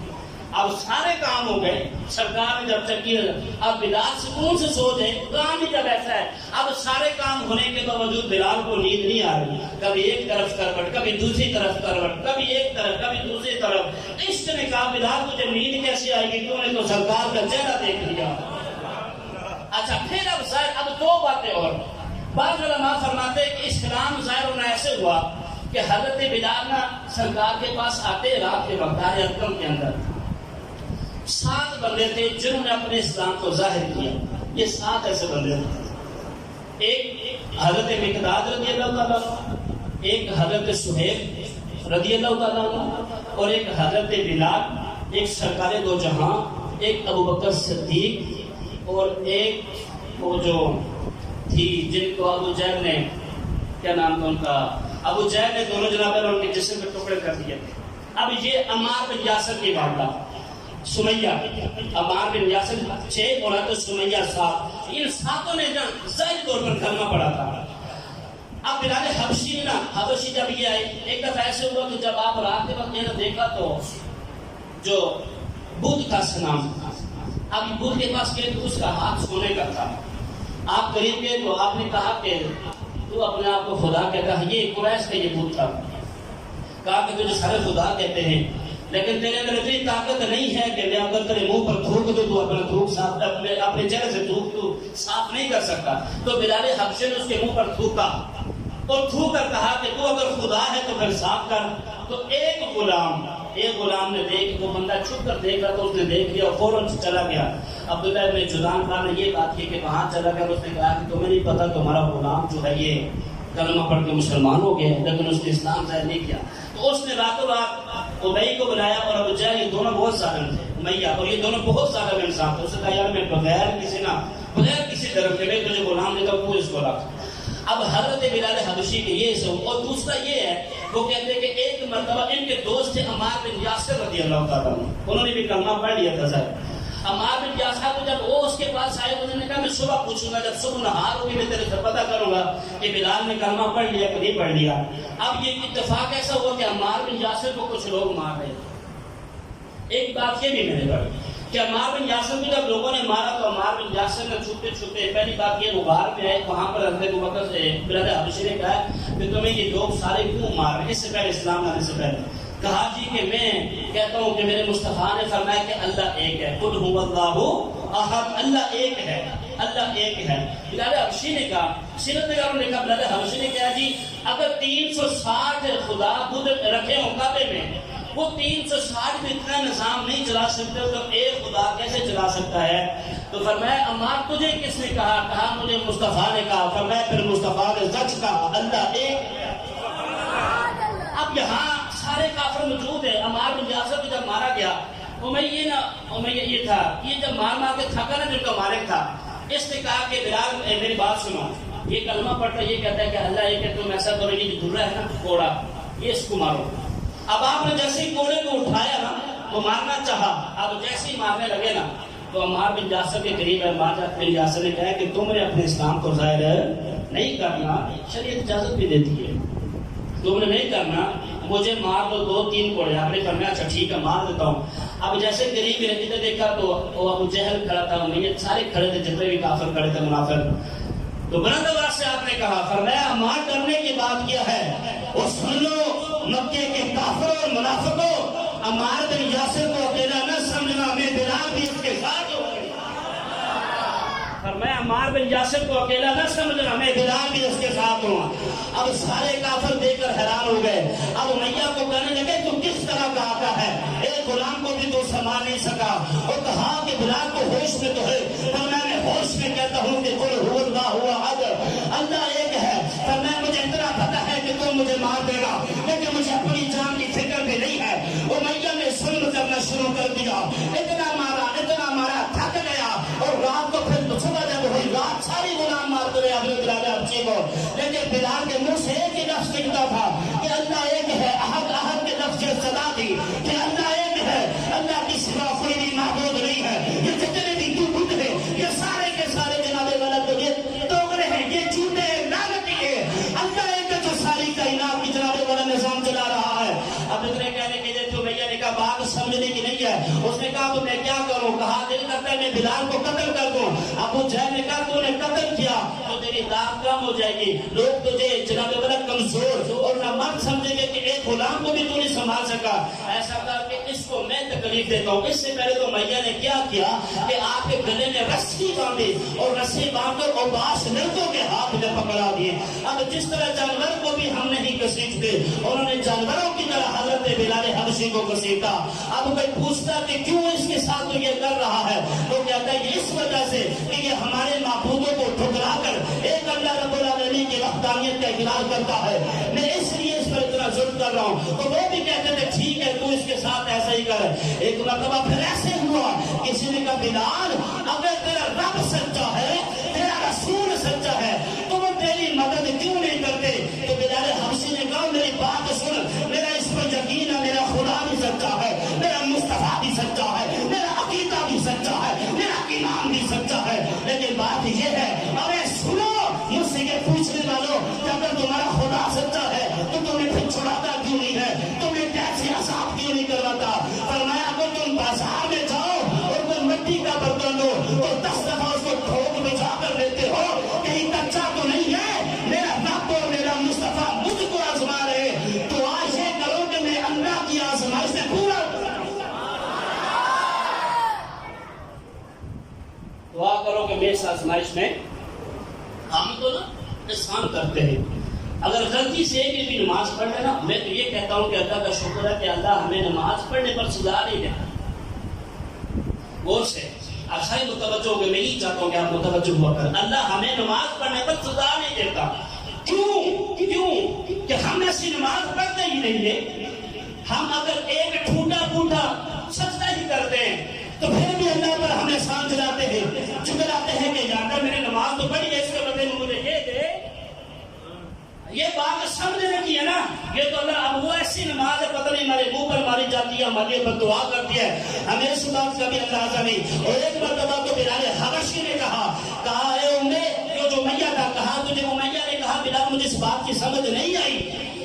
اب سارے کام ہو گئے۔ سرکار نے جب چکی، اب بلال سکون سے سو جائے، کام ہی جب ایسا ہے، اب سارے کام ہونے کے باوجود بلال کو نیند نہیں آ رہی، کبھی ایک طرف کروٹ، کبھی دوسری طرف کروٹ، کبھی ایک طرف کبھی دوسری طرف۔ عشق نے کہا بلال تجھے نیند کیسے آئے گی؟ تو نے تو سرکار کا چہرہ دیکھ لیا۔ اچھا پھر اب ظاہر اب دو باتیں اور، بعض علماء فرماتے ہیں کہ اسلام ظاہر ہونا ایسے ہوا کہ حضرت بلال نہ سرکار کے پاس آتے رات کے وقت ارقم کے اندر 7 بندے تھے جنہوں نے اپنے اسلام کو ظاہر کیا۔ یہ 7 ایسے بندے تھے، ایک حضرت مقداد رضی اللہ تعالیٰ عنہ، ایک حضرت صہیب رضی اللہ تعالیٰ عنہ، اور ایک حضرت بلال، ایک سرکار دو جہاں، ایک ابو بکر صدیق، اور ایک وہ جو تھی جن کو ابو جہل نے، کیا نام تھا ان کا، ابو جہل نے دونوں جناب ان کے جسم کے ٹکڑے کر دیے تھے۔ اب یہ عمار بن یاسر کی معاملہ، سمیہ، عمار بن یاسر 6 اور حضرت سمیہ 7، ان 7 نے ظاہری طور پر کلمہ پڑھا تھا۔ اب بلال حبشی نا، حبشی جب یہ آئے، ایک دفعہ ایسے ہوا کہ جب آپ رات کے وقت یہ دیکھا تو جو بدھ کا صنم، اب بدھ کے پاس گئے تو اس کا ہاتھ سونے کا تھا۔ آپ قریب گئے تو آپ نے کہا کہ تو اپنے آپ کو خدا کہتا ہے، یہ قریش کا یہ بدھ تھا۔ کہا کہ تجھے سارے خدا کہتے ہیں لیکن تیرے اندر اتنی طاقت نہیں ہے کہ میں اگر تیرے منہ پر تھوک دوں تو اپنا تھوک صاف، اپنے چہرے سے تھوک تو صاف نہیں کر سکتا۔ تو بلال حبشی نے اس کے منہ پر تھوکا اور تھوک کر کہا کہ تو اگر خدا ہے تو پھر صاف کر۔ تو ایک غلام نے دیکھ، وہ بندہ چھپ کر دیکھ رہا تو اس نے دیکھ لیا اور فوراً چلا گیا۔ عبداللہ ابن جذام خان نے یہ بات کی کہ کہاں چلا گیا؟ اس نے کہا کہ تمہیں نہیں پتا تمہارا غلام جو ہے یہ کلمہ پڑھ کے مسلمان ہو گیا، لیکن اس نے اسلام ظاہر نہیں کیا۔ تو اس نے راتوں رات ابئی کو بلایا، اور ابو جہل، یہ دونوں بہت ظالم تھے، امیہ، اور یہ دونوں بہت ظالم انسان تھے۔ اس نے کہا یار میں بغیر کسی طرف کے میں تجھے غلام دیتا ہوں، اس کو رکھ۔ اب حضرت بلال حبشی کے یہ سب، اور دوسرا یہ ہے وہ کہتے ہیں کہ ایک مرتبہ ان کے دوست تھے عمار بن یاسر رضی اللہ تعالیٰ عنہ، انہوں نے بھی کلمہ پڑھ لیا تھا ظاہر۔ عمار بن یاسر کو جب وہ اس کے پاس آئے تو انہوں نے کہا میں صبح پوچھوں گا، جب صبح نہار ہوگی میں تیرے سے پتہ کروں گا کہ بلال نے کلمہ پڑھ لیا کہ نہیں پڑھ لیا۔ اب یہ اتفاق ایسا ہوا کہ عمار بن یاسر کو کچھ لوگ مار رہے تھے۔ ایک بات یہ بھی میں نے پڑھی کہ عمار بن یاسر کو جب لوگوں نے مارا تو عمار بن یاسر نے چھپتے چھپتے، پہلی بات یہ غبار میں آئے، وہاں پر حضرت ابو بکر سے بلال حبشی نے کہا کہ تمہیں یہ لوگ سارے کیوں مار رہے ہیں؟ اس سے پہلے اسلام لانے سے پہلے کہا جی کہ میں کہتا ہوں کہ میرے مصطفیٰ نے فرمایا کہ اللہ ایک ہے، قل هو اللہ احد، اللہ ایک ہے، اللہ ایک ہے۔ بلال حبشی نے کہا، سیرت نگاروں نے کہا، بلال حبشی نے کہا جی اگر 360 خدا بدھ رکھے ہوں کعبے میں، وہ 360 میں اتنا نظام نہیں چلا سکتے تو ایک خدا کیسے چلا سکتا ہے؟ تو فرمایا عمار تجھے کس نے کہا؟ کہا مجھے مصطفیٰ نے کہا۔ فرمایا پھر مصطفیٰ نے سچ کہا، اللہ ایک ہے۔ اب یہاں سارے کافر موجود ہیں۔ عمار بن یاسر کو جب مارا گیا، امیہ یہ تھا، یہ جب مار کے تھکا نا جن کا مالک تھا، اس نے کہا کہ بلال میری بات سنو، یہ کلمہ پڑھتا یہ کہتا ہے کہ اللہ ایک ہے، تم ایسا کرو، یہ درہ ہے نا کوڑا، یہ اس کو مارو۔ اب آپ نے جیسے ہی کوڑے کو اٹھایا نا وہ مارنا چاہا، اب جیسے ہی مارنے لگے نا تو عمار بن یاسر کے قریب ہے، عمار بن یاسر نے کہا کہ تم نے اپنے اسلام کو ظاہر نہیں کرنا، شریعت اجازت بھی دیتی ہے، تم نے نہیں کرنا، مجھے مار دو 2-3 کوڑے۔ آپ نے فرمایا اچھا ٹھیک ہے مار دیتا ہوں۔ اب جیسے قریب ادھر دیکھا تو وہ ابو جہل کھڑا تھا، سارے کھڑے تھے، جتنے بھی کافر کھڑے تھے منافق۔ تو بلند آواز سے آپ نے کہا، فرمایا مار کرنے کی بات کیا ہے، اور سن لو مکے کے کافروں اور منافقوں، عمار بن یاسر کو اکیلا نہ سمجھنا، میں بلال بھی اس کے ساتھ ہوں۔ فرمایا عمار بن یاسر کو اکیلا نہ سمجھنا، میں بلال بھی اس کے ساتھ ہوں۔ اب سارے کافر دیکھ کر حیران ہو گئے۔ نہیں سکا اور کہا کہ بلال کو ہوش میں تو ہے، پر میں ہوش میں کہتا ہوں کہ قل هو اللہ احد، اللہ ایک ہے، پر میں مجھے اتنا پتا ہے کہ تم مجھے مار دے گا، لیکن مجھے اپنی جان کی فکر بھی نہیں ہے۔ امیہ نے ظلم کرنا شروع کر دیا، اتنا مارا تھک گیا، اور رات کو پھر صبح جب ہوئی، رات ساری غلام مارتے رہے حضرت بلال حبشی کو، لیکن بلال کے منہ سے ایک ہی لفظ نکلتا تھا کہ اللہ ایک ہے، احد احد کے لفظ سے صدا تھی کہ اللہ ایک ہے، اللہ کی سوا کوئی بھی معبود نہیں ہے۔ یہ جتنے بھی تو بت ہیں یہ سارے کے سارے جناب غلط تو یہ دوغرے ہیں، یہ جھوٹے لعنتی ہیں، اللہ ایک ہے جو ساری کائنات کی جناب غلط نظام چلا رہا ہے۔ اب اتنے کہنے کے لیے امیہ نے کہا بات سمجھنے کی نہیں ہے، اس نے کہا تو میں کیا کروں، کہا دل کرتا ہے میں بلال کو قتل کر دوں۔ ابو جہل نے کہا تو نے قتل کیا تو تیری داغ کم ہو جائے گی، لوگ تجھے جناب والا کمزور اور نہ مرد سمجھیں گے کہ ایک غلام کو بھی تو نہیں سنبھال سکا، ایسا کر کے اس کو میں تکلیف دیتا ہوں۔ اس سے پہلے تو امیہ نے کیا کیا کہ آپ کے گلے میں رسی باندھی اور رسی باندھ کر اوباش لڑکوں کے ہاتھ میں پکڑا دیے۔ اب جس طرح جانور کو بھی ہم نہیں گھسیٹتے، انہوں نے جانوروں کی طرح حضرت بلال حبشی کو گھسیٹا۔ اب کوئی پوچھتا کہ کیوں اس کے ساتھ تو یہ کر رہا ہے، تو کہتا ہے یہ اس وجہ سے کہ یہ ہمارے معبودوں کو ٹھکرا کر ایک اللہ رب العالمین کی وحدانیت کا اقرار کرتا ہے، میں اس لیے اس پر اتنا ظلم کر رہا ہوں۔ تو وہ بھی کہتے تھے ٹھیک ہے تو اس کے ساتھ ایسا ہی کر۔ ایک مرتبہ پھر ایسے ہوا، کسی نے کہا بلال اگر تیرا رب سچا ہے، تیرا رسول سچا ہے تو وہ تیری مدد کیوں نہیں کرتے؟ تو بلال حبشی نے کہا میری بات سن، میرا اس پر یقین ہے، میرا خدا بھی سچا ہے، میرا مصطفیٰ بھی سچا ہے، میرا عقیدہ بھی سچا ہے، میرا ایمان بھی سچا ہے، لیکن بات یہ ہے ارے سنو مجھ سے یہ پوچھنے والوں کہ اگر تمہارا خدا سچا ہے تو تمہیں پھر چھڑاتا کیوں نہیں ہے، تمہیں کیسے عذاب کیوں نہیں کرواتا؟ فرمایا اگر تم بازار میں جاؤ اور کوئی مٹی کا برتن لو تو 10 دفعہ اس کو ٹھوک بجا کر لیتے ہو، کہیں کچا تو نہیں ہے؟ میرا رب اور میرا مصطفیٰ مجھ کو آزما رہے، تو آج یہ کرو کہ میں اللہ کی آزمائش سے پورا دعا کرو کہ میں اس آزمائش میں ہم تو نا احسان کرتے ہیں، اگر غلطی سے ایک بھی نماز پڑھ لینا، میں تو یہ کہتا ہوں کہ اللہ کا شکر ہے کہ اللہ ہمیں نماز پڑھنے پر سزا نہیں دیتا۔ غور سے آپ ساری متوجہ ہو گئے، میں نہیں چاہتا ہوں کہ آپ متوجہ ہوا کر، اللہ ہمیں نماز پڑھنے پر سزا نہیں دیتا۔ کیوں کہ ہم ایسی نماز پڑھتے ہی نہیں ہیں، ہم اگر ایک ٹوٹا پھوٹا سجدہ ہی کرتے ہیں تو پھر بھی اللہ پر ہم احسان جلاتے ہیں، چکراتے ہیں کہ جا کر میں نے نماز تو پڑھی ہے، اس کے بدلے میں مجھے یہ دے۔ یہ بات سمجھنے کی ہے نا، یہ تو اللہ اب وہ ایسی نماز ہے پتہ نہیں ہمارے منہ پر ماری جاتی ہے، ہمارے پر دعا کرتی ہے، ہمیں اس بات کا بھی اندازہ نہیں۔ اور ایک مرتبہ تو بلال حبشی نے کہا اے امیہ، جو امیہ تھا، کہا تجھے امیہ نے کہا بلال مجھے اس بات کی سمجھ نہیں آئی،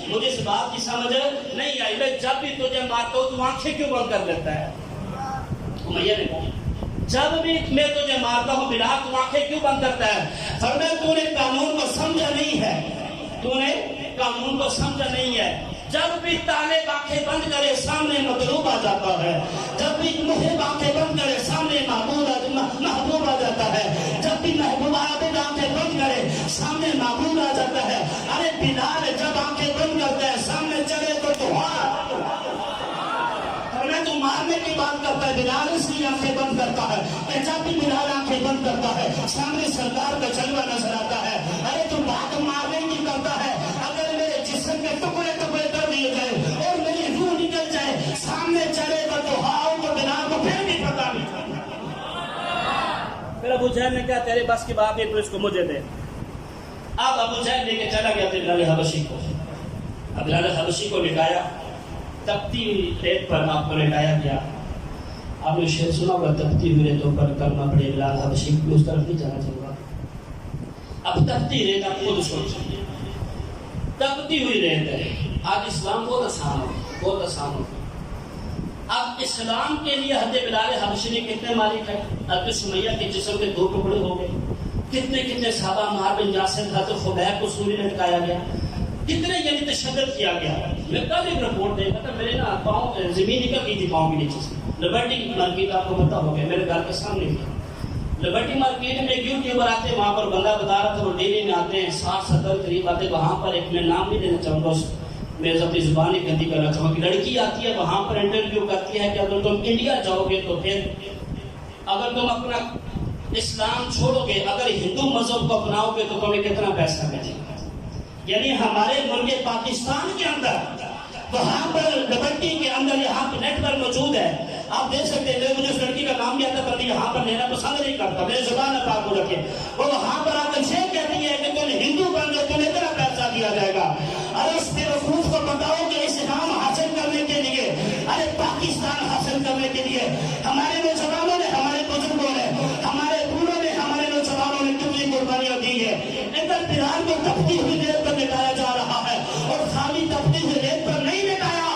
مجھے اس بات کی سمجھ نہیں آئی، میں جب بھی تجھے مارتا ہوں تو آنکھیں کیوں بند کر لیتا ہے؟ امیہ نے کہا جب بھی میں تجھے مارتا ہوں بلال تو آنکھیں کیوں بند کرتا ہے؟ فرمایا تو نے قانون کو سمجھا نہیں ہے، تو نے قانون کو سمجھا نہیں ہے، جب بھی طالب آنکھیں بند کرے سامنے مطلوب آ جاتا ہے، جب بھی محب آنکھیں بند کرے سامنے محبوب آ جاتا ہے، جب بھی محبوب عابد آنکھیں بند کرے سامنے معبود آ جاتا ہے۔ ارے بلال جب آنکھیں بند کرتا ہے سامنے چلے تو تو مارنے کی بات کرتا ہے، بلال اس لیے آنکھیں بند کرتا ہے کہ جب بھی بلال آنکھیں بند کرتا ہے سامنے سرکار کا جلوہ نظر آتا ہے۔ ارے تو بات مارنے کی کرتا ہے، اگر میرے جسم کے ٹکڑے ٹکڑے کر دیے جائے اور میری روح نکل جائے سامنے چلے گا تو ہاؤ تو بلال کو پھر بھی پتا نہیں۔ پھر ابو جہل نے کہا تیرے بس کی بات ہے تو اس کو مجھے دے۔ اب ابو جہل لے کے چلا گیا بلال حبشی کو، اب بلال حبشی کو لٹایا، تپتی ہوئی ریت پر آپ کو لٹایا گیا۔ آپ نے شعر سنا ہوگا تپتی ہوئی ریتوں پر کرنا پڑے بلال حبشی کو، اس طرف نہیں جانا چاہوں گا۔ اب تپتی ریت آپ خود سوچیں، تپتی ہوئی ریت ہے، آج اسلام بہت آسان ہو، بہت آسان ہو۔ اب اسلام کے لیے حضرت بلال حبشی نے کتنے مالک ہیں، حضرت سمیہ کے جسم کے 2 ٹکڑے ہو گئے، کتنے صحابہ عمار بن یاسر حضرت خبیب کو سولی میں لٹکایا گیا، کتنے یعنی تشدد کیا گیا۔ میں کل ایک رپورٹ دیکھا تھا، میرے نا پاؤں زمین نکل گئی تھی پاؤں کے نیچے سے۔ لبرٹی مارکیٹ آپ کو پتا ہو گیا، میرے گھر کے سامنے تھی لبرٹی مارکیٹ میں ایک یوٹیوبر آتے ہیں، وہاں پر بندہ بتا رہا تھا وہ ڈیلی میں آتے ہیں 60-70 قریب آتے ہیں، وہاں پر ایک میں نام نہیں لینا چاہوں گا میں اپنی زبان ہی گندی کرنا چاہوں کہ لڑکی آتی ہے وہاں پر انٹرویو کرتی ہے کہ اگر تم انڈیا جاؤ گے تو پھر اگر تم اپنا اسلام چھوڑو گے، اگر ہندو مذہب کو اپناؤ گے تو تمہیں کتنا پیسہ ملے گا۔ یعنی ہمارے ملک پاکستان کے اندر وہاں پر کبڈی کے اندر یہاں پہ نیٹ ورک موجود ہے، آپ دیکھ سکتے ہیں۔ مجھے اس لڑکی کا نام یاد ہے پر یہاں پر لینا پسند نہیں کرتا، میرے زبان پاک کو رکھے۔ وہ وہاں پر آ کر یہ کہتی ہے کہ تم ہندو بن جاؤ تمہیں اتنا پیسہ دیا جائے گا۔ ارے اس بیوقوف کو بتاؤ کہ اسلام حاصل کرنے کے لیے، ارے پاکستان حاصل کرنے کے لیے ہمارے نوجوانوں نے، ہمارے بزرگوں نے، ہمارے بوڑھوں نے، ہمارے نوجوانوں نے کتنی قربانیاں دی ہے۔ ادھر بلال کو تپتی ہوئی ریت پر لٹایا جا رہا ہے، اور خالی تپتی ہوئی ریت پر نہیں لٹایا،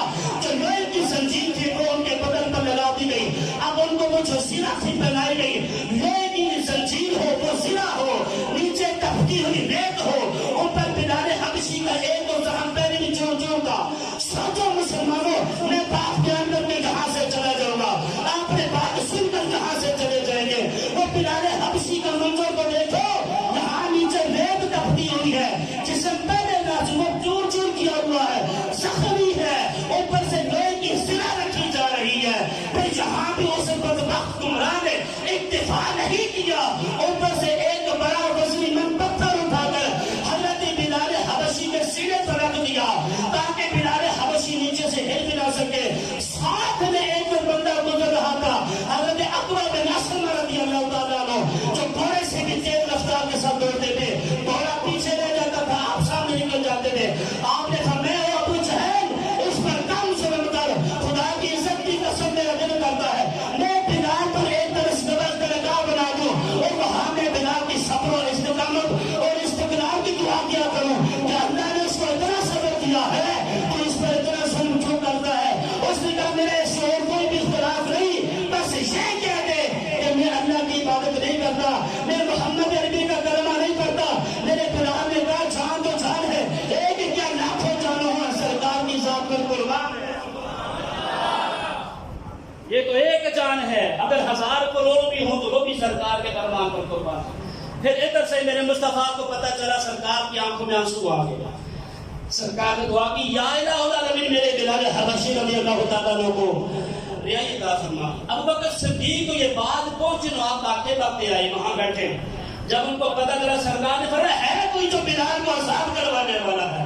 جو لوہے کی زنجیر تھی وہ ان کے بدن پر لگا دی گئی۔ اب ان کو وہ جو زرہ تھی پہنائی گئی، لوہے کی زنجیر ہو، وہ زرہ ہو، نیچے تپتی ہوئی ریت ہو، ان پر بلال حبشی کا ایک دو زخم پہلے بھی چور کا۔ سوچو مسلمانوں، میں پاک بیان کر کے کہاں سے چلا جاؤں گا، آپ نے بات سن کر کہاں سے چلے جائیں گے۔ وہ بلال حبشی کا منظر کو دیکھو، یہاں نیچے ریت تپتی ہوئی ہے، جسم پہلے ناچمت چور چور کیا ہوا ہے، زخمی ہے، اوپر سے لوہے کی زرہ رکھی جا رہی ہے۔ پھر یہاں بھی اس بدبخت گمراہ نے اکتفا نہیں کیا، اوپر سے ایک بڑا وزنی من پتھر اٹھا کر حضرت بلال حبشی کے سینے پر رکھ دیا تاکہ بلال حبشی نیچے سے ہل بھی نہ سکے۔ ساتھ میں ایک بندہ گزر رہا تھا، حضرت عقبہ بن اسلم رضی اللہ تعالیٰ عنہ، جو گھوڑے سے بھی تیز رفتار کے ساتھ دوڑتے تھے، گھوڑا پیچھے رہ جاتا تھا، آپ سامنے نکل جاتے تھے۔ آپ نے فرمایا او ابو جہل، اس پر کم ظلم کر، خدا کی عزت کی قسم میرا دل کرتا ہے میں بلال پر ایک طرح سے درگاہ بنا دوں اور وہاں میں بلال کی صبر اور استقامت اور استقلال کی دعا کیا کروں کہ اللہ نے اس کو اتنا صبر کیا ہے تو اس پر اتنا ظلم کیوں کرتا ہے۔ اس نے کہا میرے اس سے اور کوئی بھی اختلاف نہیں، بس یہ کہہ دے کہ میں اللہ کی عبادت نہیں کرتا، میں محمد عربی کا کلمہ نہیں پڑھتا۔ میرے بلال نے کہا جان تو جان ہے، ایک کیا لاکھوں جانوں ہیں، سرکار کی ذات پر قربان ہے۔ یہ تو ایک جان ہے، اگر 1000 کروڑ بھی ہوں تو وہ بھی سرکار کے فرمان پر قربان ہے۔ پھر ادھر سے میرے مصطفیٰ کو پتہ چلا، سرکار کی آنکھوں میں آنسو آ گئے۔ سرکار نے دعا کی یا الہ العالمین میرے بلال حبشی رضی اللہ تعالیٰ عنہ کو رہائی عطا فرما۔ ابو بکر صدیق کو یہ بات پہنچی، آپ بھاگتے بھاگتے آئے، وہاں بیٹھے۔ جب ان کو پتہ چلا، سرکار نے فرمایا ہے کوئی جو بلال کو آزاد کروانے والا ہے؟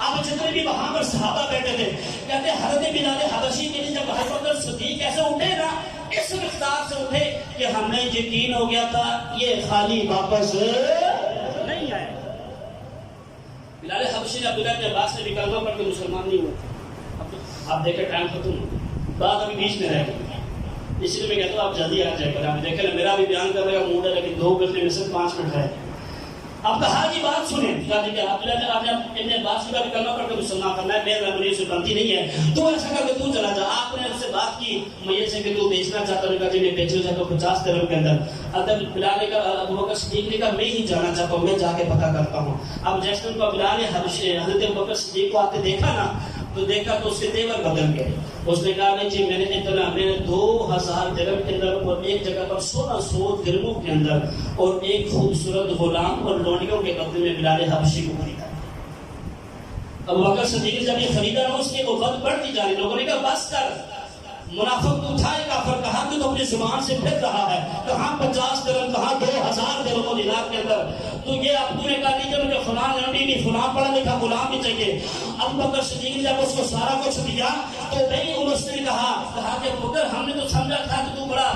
اب جتنے بھی وہاں پر صحابہ بیٹھے تھے کہتے حضرت بلال حبشی کے لیے جب حضرت صدیق ایسے اٹھے نا، اس رفتار سے اٹھے کہ ہمیں یقین ہو گیا تھا یہ خالی واپس نہیں آئے۔ بلال حبشی نے عبداللہ بن عباس نے بھی کلمہ پڑھ کے مسلمان نہیں ہوئے۔ اب دیکھیں ٹائم ختم، بات ابھی بیچ میں رہ گئی، اس لیے میں کہتا ہوں آپ جلدی آ جائے گا۔ آپ دیکھیں میرا بھی بیان کرنے کا موڈ ہے لیکن 2 گھنٹے میں سے 5 منٹ ہے۔ آپ کہا کی بات سنیں، آپ نے اپنے باس کا بھی کلمہ پڑھ کے مسلمان کرنا ہے، میرے مجھے سے بنتی نہیں ہے، تو ایسا کر کے تو چلا جا۔ آپ نے اس سے بات کی میے سے کہ تو بیچنا چاہتا ہوں، کہ میں بیچنا چاہتا ہوں 50 درہم کے اندر۔ اب بلال نے کہا، ابو بکر صدیق نے کہا میں ہی جانا چاہتا ہوں، میں جا کے پتہ کرتا ہوں۔ اب جیسے ان کو بلال حبشی حضرت ابو بکر صدیق کو آتے دیکھا نا، تو دیکھا تو اس کے تیور بدل گئے۔ اس نے کہا نہیں جی میں نے 2000 درہم کے اندر اور ایک جگہ پر 1600 درہموں کے اندر اور ایک خوبصورت غلام اور لونڈیوں کے بدلے میں بلال حبشی کو خریدا۔ ابو بکر صدیق جب یہ خریدا نا، اس کی وفات بڑھتی جا رہی، لوگوں نے کہا بس کر، منافق تو اٹھائے کافر، کہا کہ تو اپنی زبان سے پھر رہا ہے، کہاں 50 درہم، کہاں 2000 درہم و دینار کے اندر، تو یہ اب تو نے کہا نہیں کہ مجھے فلاں لونڈی بھی فلاں پڑھا لکھا غلام بھی چاہیے۔ ابو بکر صدیق نے جب اس کو سارا کچھ دیا تو نہیں اس نے کہا کہ بکر ہم نے تو سمجھا تھا کہ تو بڑا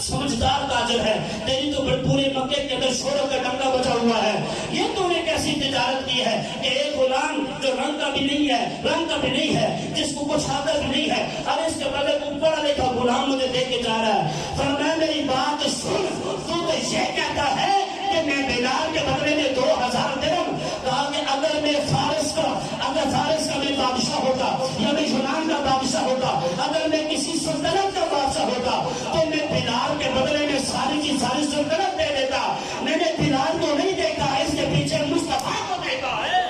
سمجھدار تاجر ہے، تیری تو پورے مکے کے اندر شوروں کا ڈنکا بچا ہوا ہے، یہ تو نے کیسی تجارت کی ہے کہ ایک غلام جو رنگ کا بھی نہیں ہے، جس کو کچھ آتا بھی نہیں ہے، اب اس کے پہلے تو پڑھا لکھا غلام مجھے دے کے جا رہا ہے۔ فرمایا میری بات سن، تو یہ کہتا ہے کہ میں بلال کے بدلے میں 2000 درہم، کہا کہ اگر فارس کا میں بادشاہ ہوتا یا میں یونان کا بادشاہ ہوتا، اگر میں کسی سلطنت کا بادشاہ ہوتا تو میں بلال کے بدلے میں ساری کی ساری سلطنت دے دیتا۔ میں نے بلال کو نہیں دیکھا، اس کے پیچھے مصطفیٰ کو دیکھا ہے۔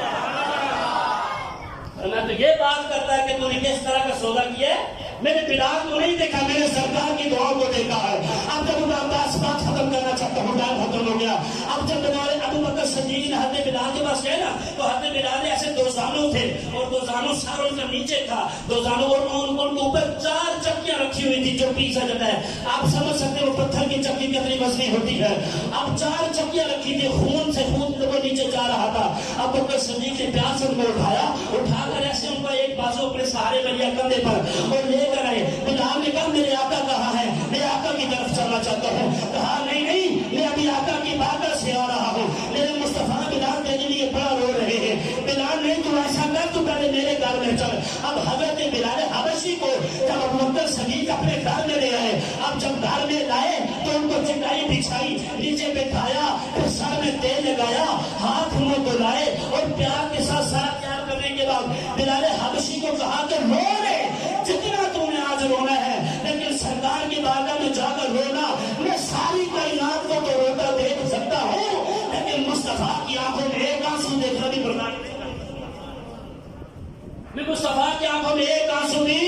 میں تو یہ بات کرتا ہے کہ تو نے کس طرح کا سودا کیا ہے، میں نے بلال کو نہیں دیکھا، میں نے سرکار کی دعاؤں کو دیکھا ہے۔ اب جب میں بات ختم کرنا چاہتا ہوں، ٹائم ختم ہو گیا۔ اب جب ابو بکر صدیق نے حضرت بلال کے پاس گئے نا، تو حضرت بلال نے ایسے دو زانو تھے اور دو زانو سر ان کا نیچے تھا, دو زانو اور ان کے اوپر 4 چکیاں رکھی ہوئی تھی جو پیسا جاتا ہے. آپ سمجھ سکتے ہیں وہ پتھر کی چکی کتنی وزنی ہوتی ہے. اب 4 چکیاں رکھی تھی, خون سے خون وہ نیچے جا رہا تھا. اب بکر صدیق نے پیار سے ان کو اٹھا کر ایسے ان کو ایک بازو اپنے سہارے میں لیا کندھے پر اور لے کر آئے. بلال نے کہا میرے آقا کہاں ہے, میں آقا کی طرف چلنا چاہتا ہوں. کہا نہیں نہیں, میں ابھی آقا کی بارگاہ سے آ رہا ہوں, میرے مصطفیٰ بلال تیرے لیے بڑا رو رہے ہیں. بلال نہیں, تو ایسا کر, تو پہلے میرے گھر میں چل. اب حضرت بلال حبشی کو جب ابو بکر صدیق اپنے گھر میں لے آئے, اب جب گھر میں لائے تو ان کو چٹائی بچھائی, نیچے بٹھایا, پھر سر میں تیل لگایا, ہاتھ منہ دھلائے اور پیار کے ساتھ ساتھ پیار کرنے کے بعد بلال حبشی کو کہا کہ رو رے جتنا تم نے آج رونا ہے, لیکن سرکار کی بارگاہ میں جا کر رونا. میں ساری کائنات کو تو روتا دیکھ سکتا ہوں, لیکن مصطفیٰ کی آنکھوں میں ایک آنسو دیکھنا بھی برداشت نہیں کر سکتا. میں مصطفیٰ کی آنکھوں میں ایک آنسو بھی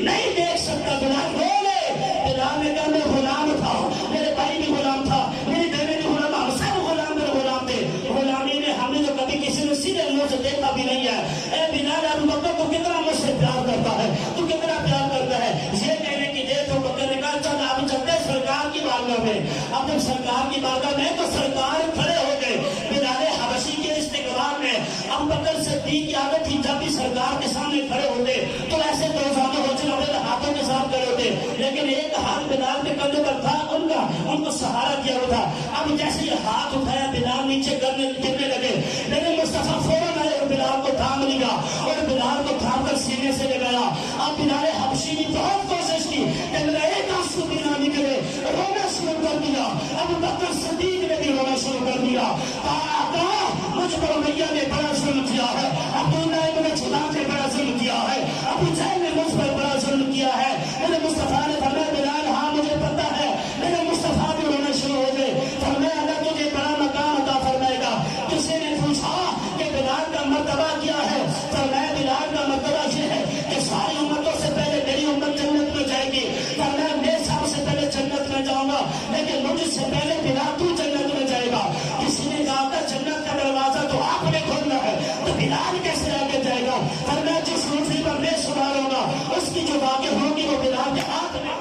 نہیں دیکھ سکتا. بلال رو لے. بلال نے کہا میں غلام تھا, میرے بھائی بھی غلام تھا, میری بہنیں بھی غلام, ہم سب غلام میرے غلام تھے. غلامی میں ہم نے تو کبھی کسی نے سیدھے منہ سے دیکھا بھی نہیں ہے. اے بلال, ابو بکر تو کتنا مجھ سے پیار کرتا ہے, تو کتنا پیار کرتا ہے. یہ کہنے کی دیر تو بکر نے کہا چل اب چلتے سرکار کی بارگاہ میں. اب جب سرکار کی بارگاہ میں تو سرکار کھڑے ہو گئے بلال حبشی کے استقبال میں. ابو بکر صدیق کی عادت تھی جب بھی سرکار کے سامنے کھڑے ہوتے تو ایسے دو زانو ہوتے اپنے ہاتھوں کے ساتھ کھڑے ہوتے, لیکن ایک ہاتھ بلال کے کندھے پر تھا ان کا, ان کو سہارا دیا ہوا تھا. اب جیسے یہ ہاتھ اٹھایا بلال نیچے گرنے لگے, لیکن مصطفیٰ فوراً آئے اور بلال کو تھام لیا اور بلال کو تھام کر سینے سے لگایا. اب بلال حبشی نے بہت کوشش کی کہ میرا ایک آنسو بھی نہ نکلے, رونا شروع کر دیا. ابو بکر صدیق نے بھی رونا شروع کر دیا. آقا مجھ پر امیہ نے بڑا ظلم کیا ہے, عبداللہ ابن جذام نے بڑا ظلم کیا ہے, ابو جہل نے مجھ پر بڑا ظلم کیا ہے. میرے مصطفیٰ نے فرمایا بلال ہاں مجھے پتا ہے. میرے مصطفیٰ بھی رونا شروع ہو گئے. فرمایا اللہ تجھے بڑا مقام عطا فرمائے گا. کسی نے پوچھا کہ بلال کا مرتبہ کیا ہے, فرمایا بلال کا مرتبہ یہ ہے کہ ساری امتوں سے پہلے میری امت جنت میں جائے گی. فرمایا میں سب سے پہلے جنت میں جاؤں گا, لیکن مجھ سے پہلے بلال تو جنت میں جائے گا. کسی نے کہا تھا جنت کا دروازہ تو آپ نے کھولنا ہے, تو بلال کیسے آگے جائے گا. فرمایا جس روٹی پر میں سوار ہوگا اس کی جو واقع ہوگی وہ بلال کے ہاتھ میں.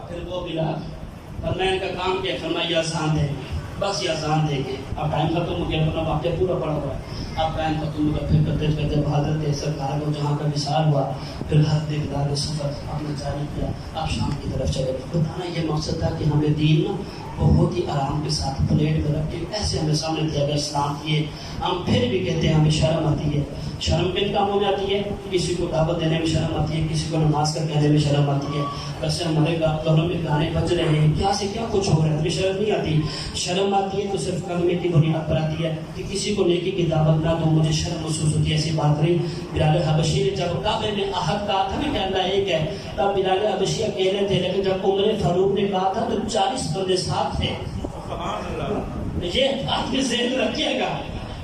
پھر وہ بلال فرمایا ان کا کام کیا, فرمایا یہ اذان دے, بس یہ اذان دے کے اب ٹائم ختم ہو گیا, اپنا واقعہ پورا پڑا ہوا ہے. اب ٹائم ختم ہو گیا, پھر کرتے کرتے حضرت سرکار کو جہاں کا وصال ہوا, پھر ہر دیکھدار سفر آپ نے جاری کیا, آپ شام کی طرف چلے. بتانا یہ مقصد تھا کہ ہمیں دین بہت ہی آرام کے ساتھ پلیٹ میں رکھ کے ایسے ہمیں سامنے دیا گیا اسلام کیے. ہم پھر بھی کہتے ہیں ہمیں شرم آتی ہے. شرم کن کاموں میں آتی ہے, کسی کو دعوت دینے میں شرم آتی ہے, کسی کو نماز کر کہنے میں شرم آتی ہے. ویسے ہمارے گھروں میں گانے بج رہے ہیں, کیا سے کیا کچھ ہو رہا ہے, ہمیں شرم نہیں آتی. شرم آتی ہے تو صرف کلمے کی بنیاد پر آتی ہے کہ کسی کو نیکی کی دعوت نہ دو, مجھے شرم محسوس ہوتی ہے. ایسی بات نہیں. بلال حبشی نے جب کعبے میں عہد کہا تھا کہ اللہ ایک ہے, تب بلال حبشی اکیلے تھے, لیکن جب عمر فاروق نے کہا تھا تو 40 بندے ساتھ تھے. یہ بات میں ذہن رکھیے گا.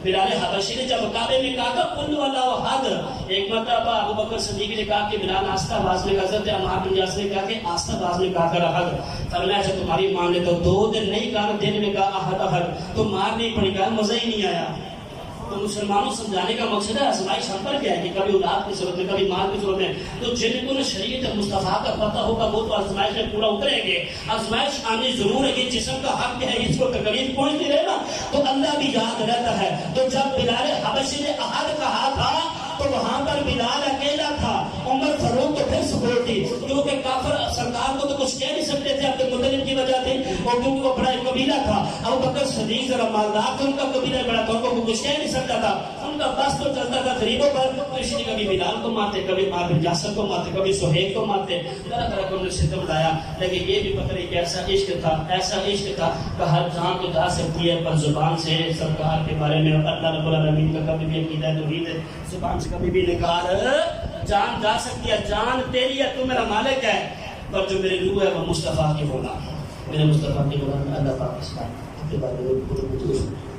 بلال حبشی نے جب کعبے میں کہا تھا قل اللہ احد, ایک مرتبہ ابو بکر صدیق نے کہا کہ بلال آستہ آواز میں کہا, حضرت عمار بن یاسر نے کہا کہ آستہ آواز میں کہا کر احد. فرمایا اچھا تمہاری مان لیتا ہوں, 2 دن نہیں کہا, دن میں کہا احد احد, تو مار نہیں پڑی, کہا مزہ ہی نہیں آیا. تو مسلمانوں سمجھانے کا مقصد ہے آزمائش ہم پر کیا ہے کہ کبھی اولاد کی ضرورت ہے, کبھی مال کی ضرورت ہے. تو جن کو شریعت مصطفیٰ کا پتہ ہوگا وہ تو آزمائش میں پورا اتریں گے. آزمائش آنے ضرور ہے, یہ جسم کا حق ہے, اس کو تکلیف پہنچتی رہے نا تو اللہ بھی یاد رہتا ہے. تو جب بلال حبشی نے احد کہا تھا تو وہاں پر بلال اکیلا تھا, عمر فاروق تو پھر سپورٹ تھی, کیونکہ کافر سرکار کو تو کچھ کہہ نہیں سکتے تھے عبد المطلب کی وجہ سے, اور کیونکہ وہ بڑا ایک قبیلہ تھا. ابو بکر صدیق ذرا مالدار تھا, ان کا قبیلہ بڑا تھا, ان کو کچھ کہہ نہیں سکتا تھا, ان کا بس تو چلتا تھا غریبوں پر. کسی نے کبھی بلال کو مارتے, کبھی عمار بن یاسر کو مارتے, کبھی سہیل کو مارتے, طرح طرح کو انہوں نے ستم لایا. لیکن یہ بھی پتہ نہیں کہ ایسا عشق تھا کہ ہر جان کو جا سکتی ہے, پر زبان سے سرکار کے بارے میں اللہ رب العالمین کا کبھی بھی عقیدہ توحید ہے, زبان سے کبھی بھی نکال جان جا سکتی ہے. جان تیری ہے, تو میرا مالک ہے, پر جو میری روح ہے وہ مصطفیٰ کی غلام ہے. میرے مصطفیٰ کی غلام اللہ پاک اس بات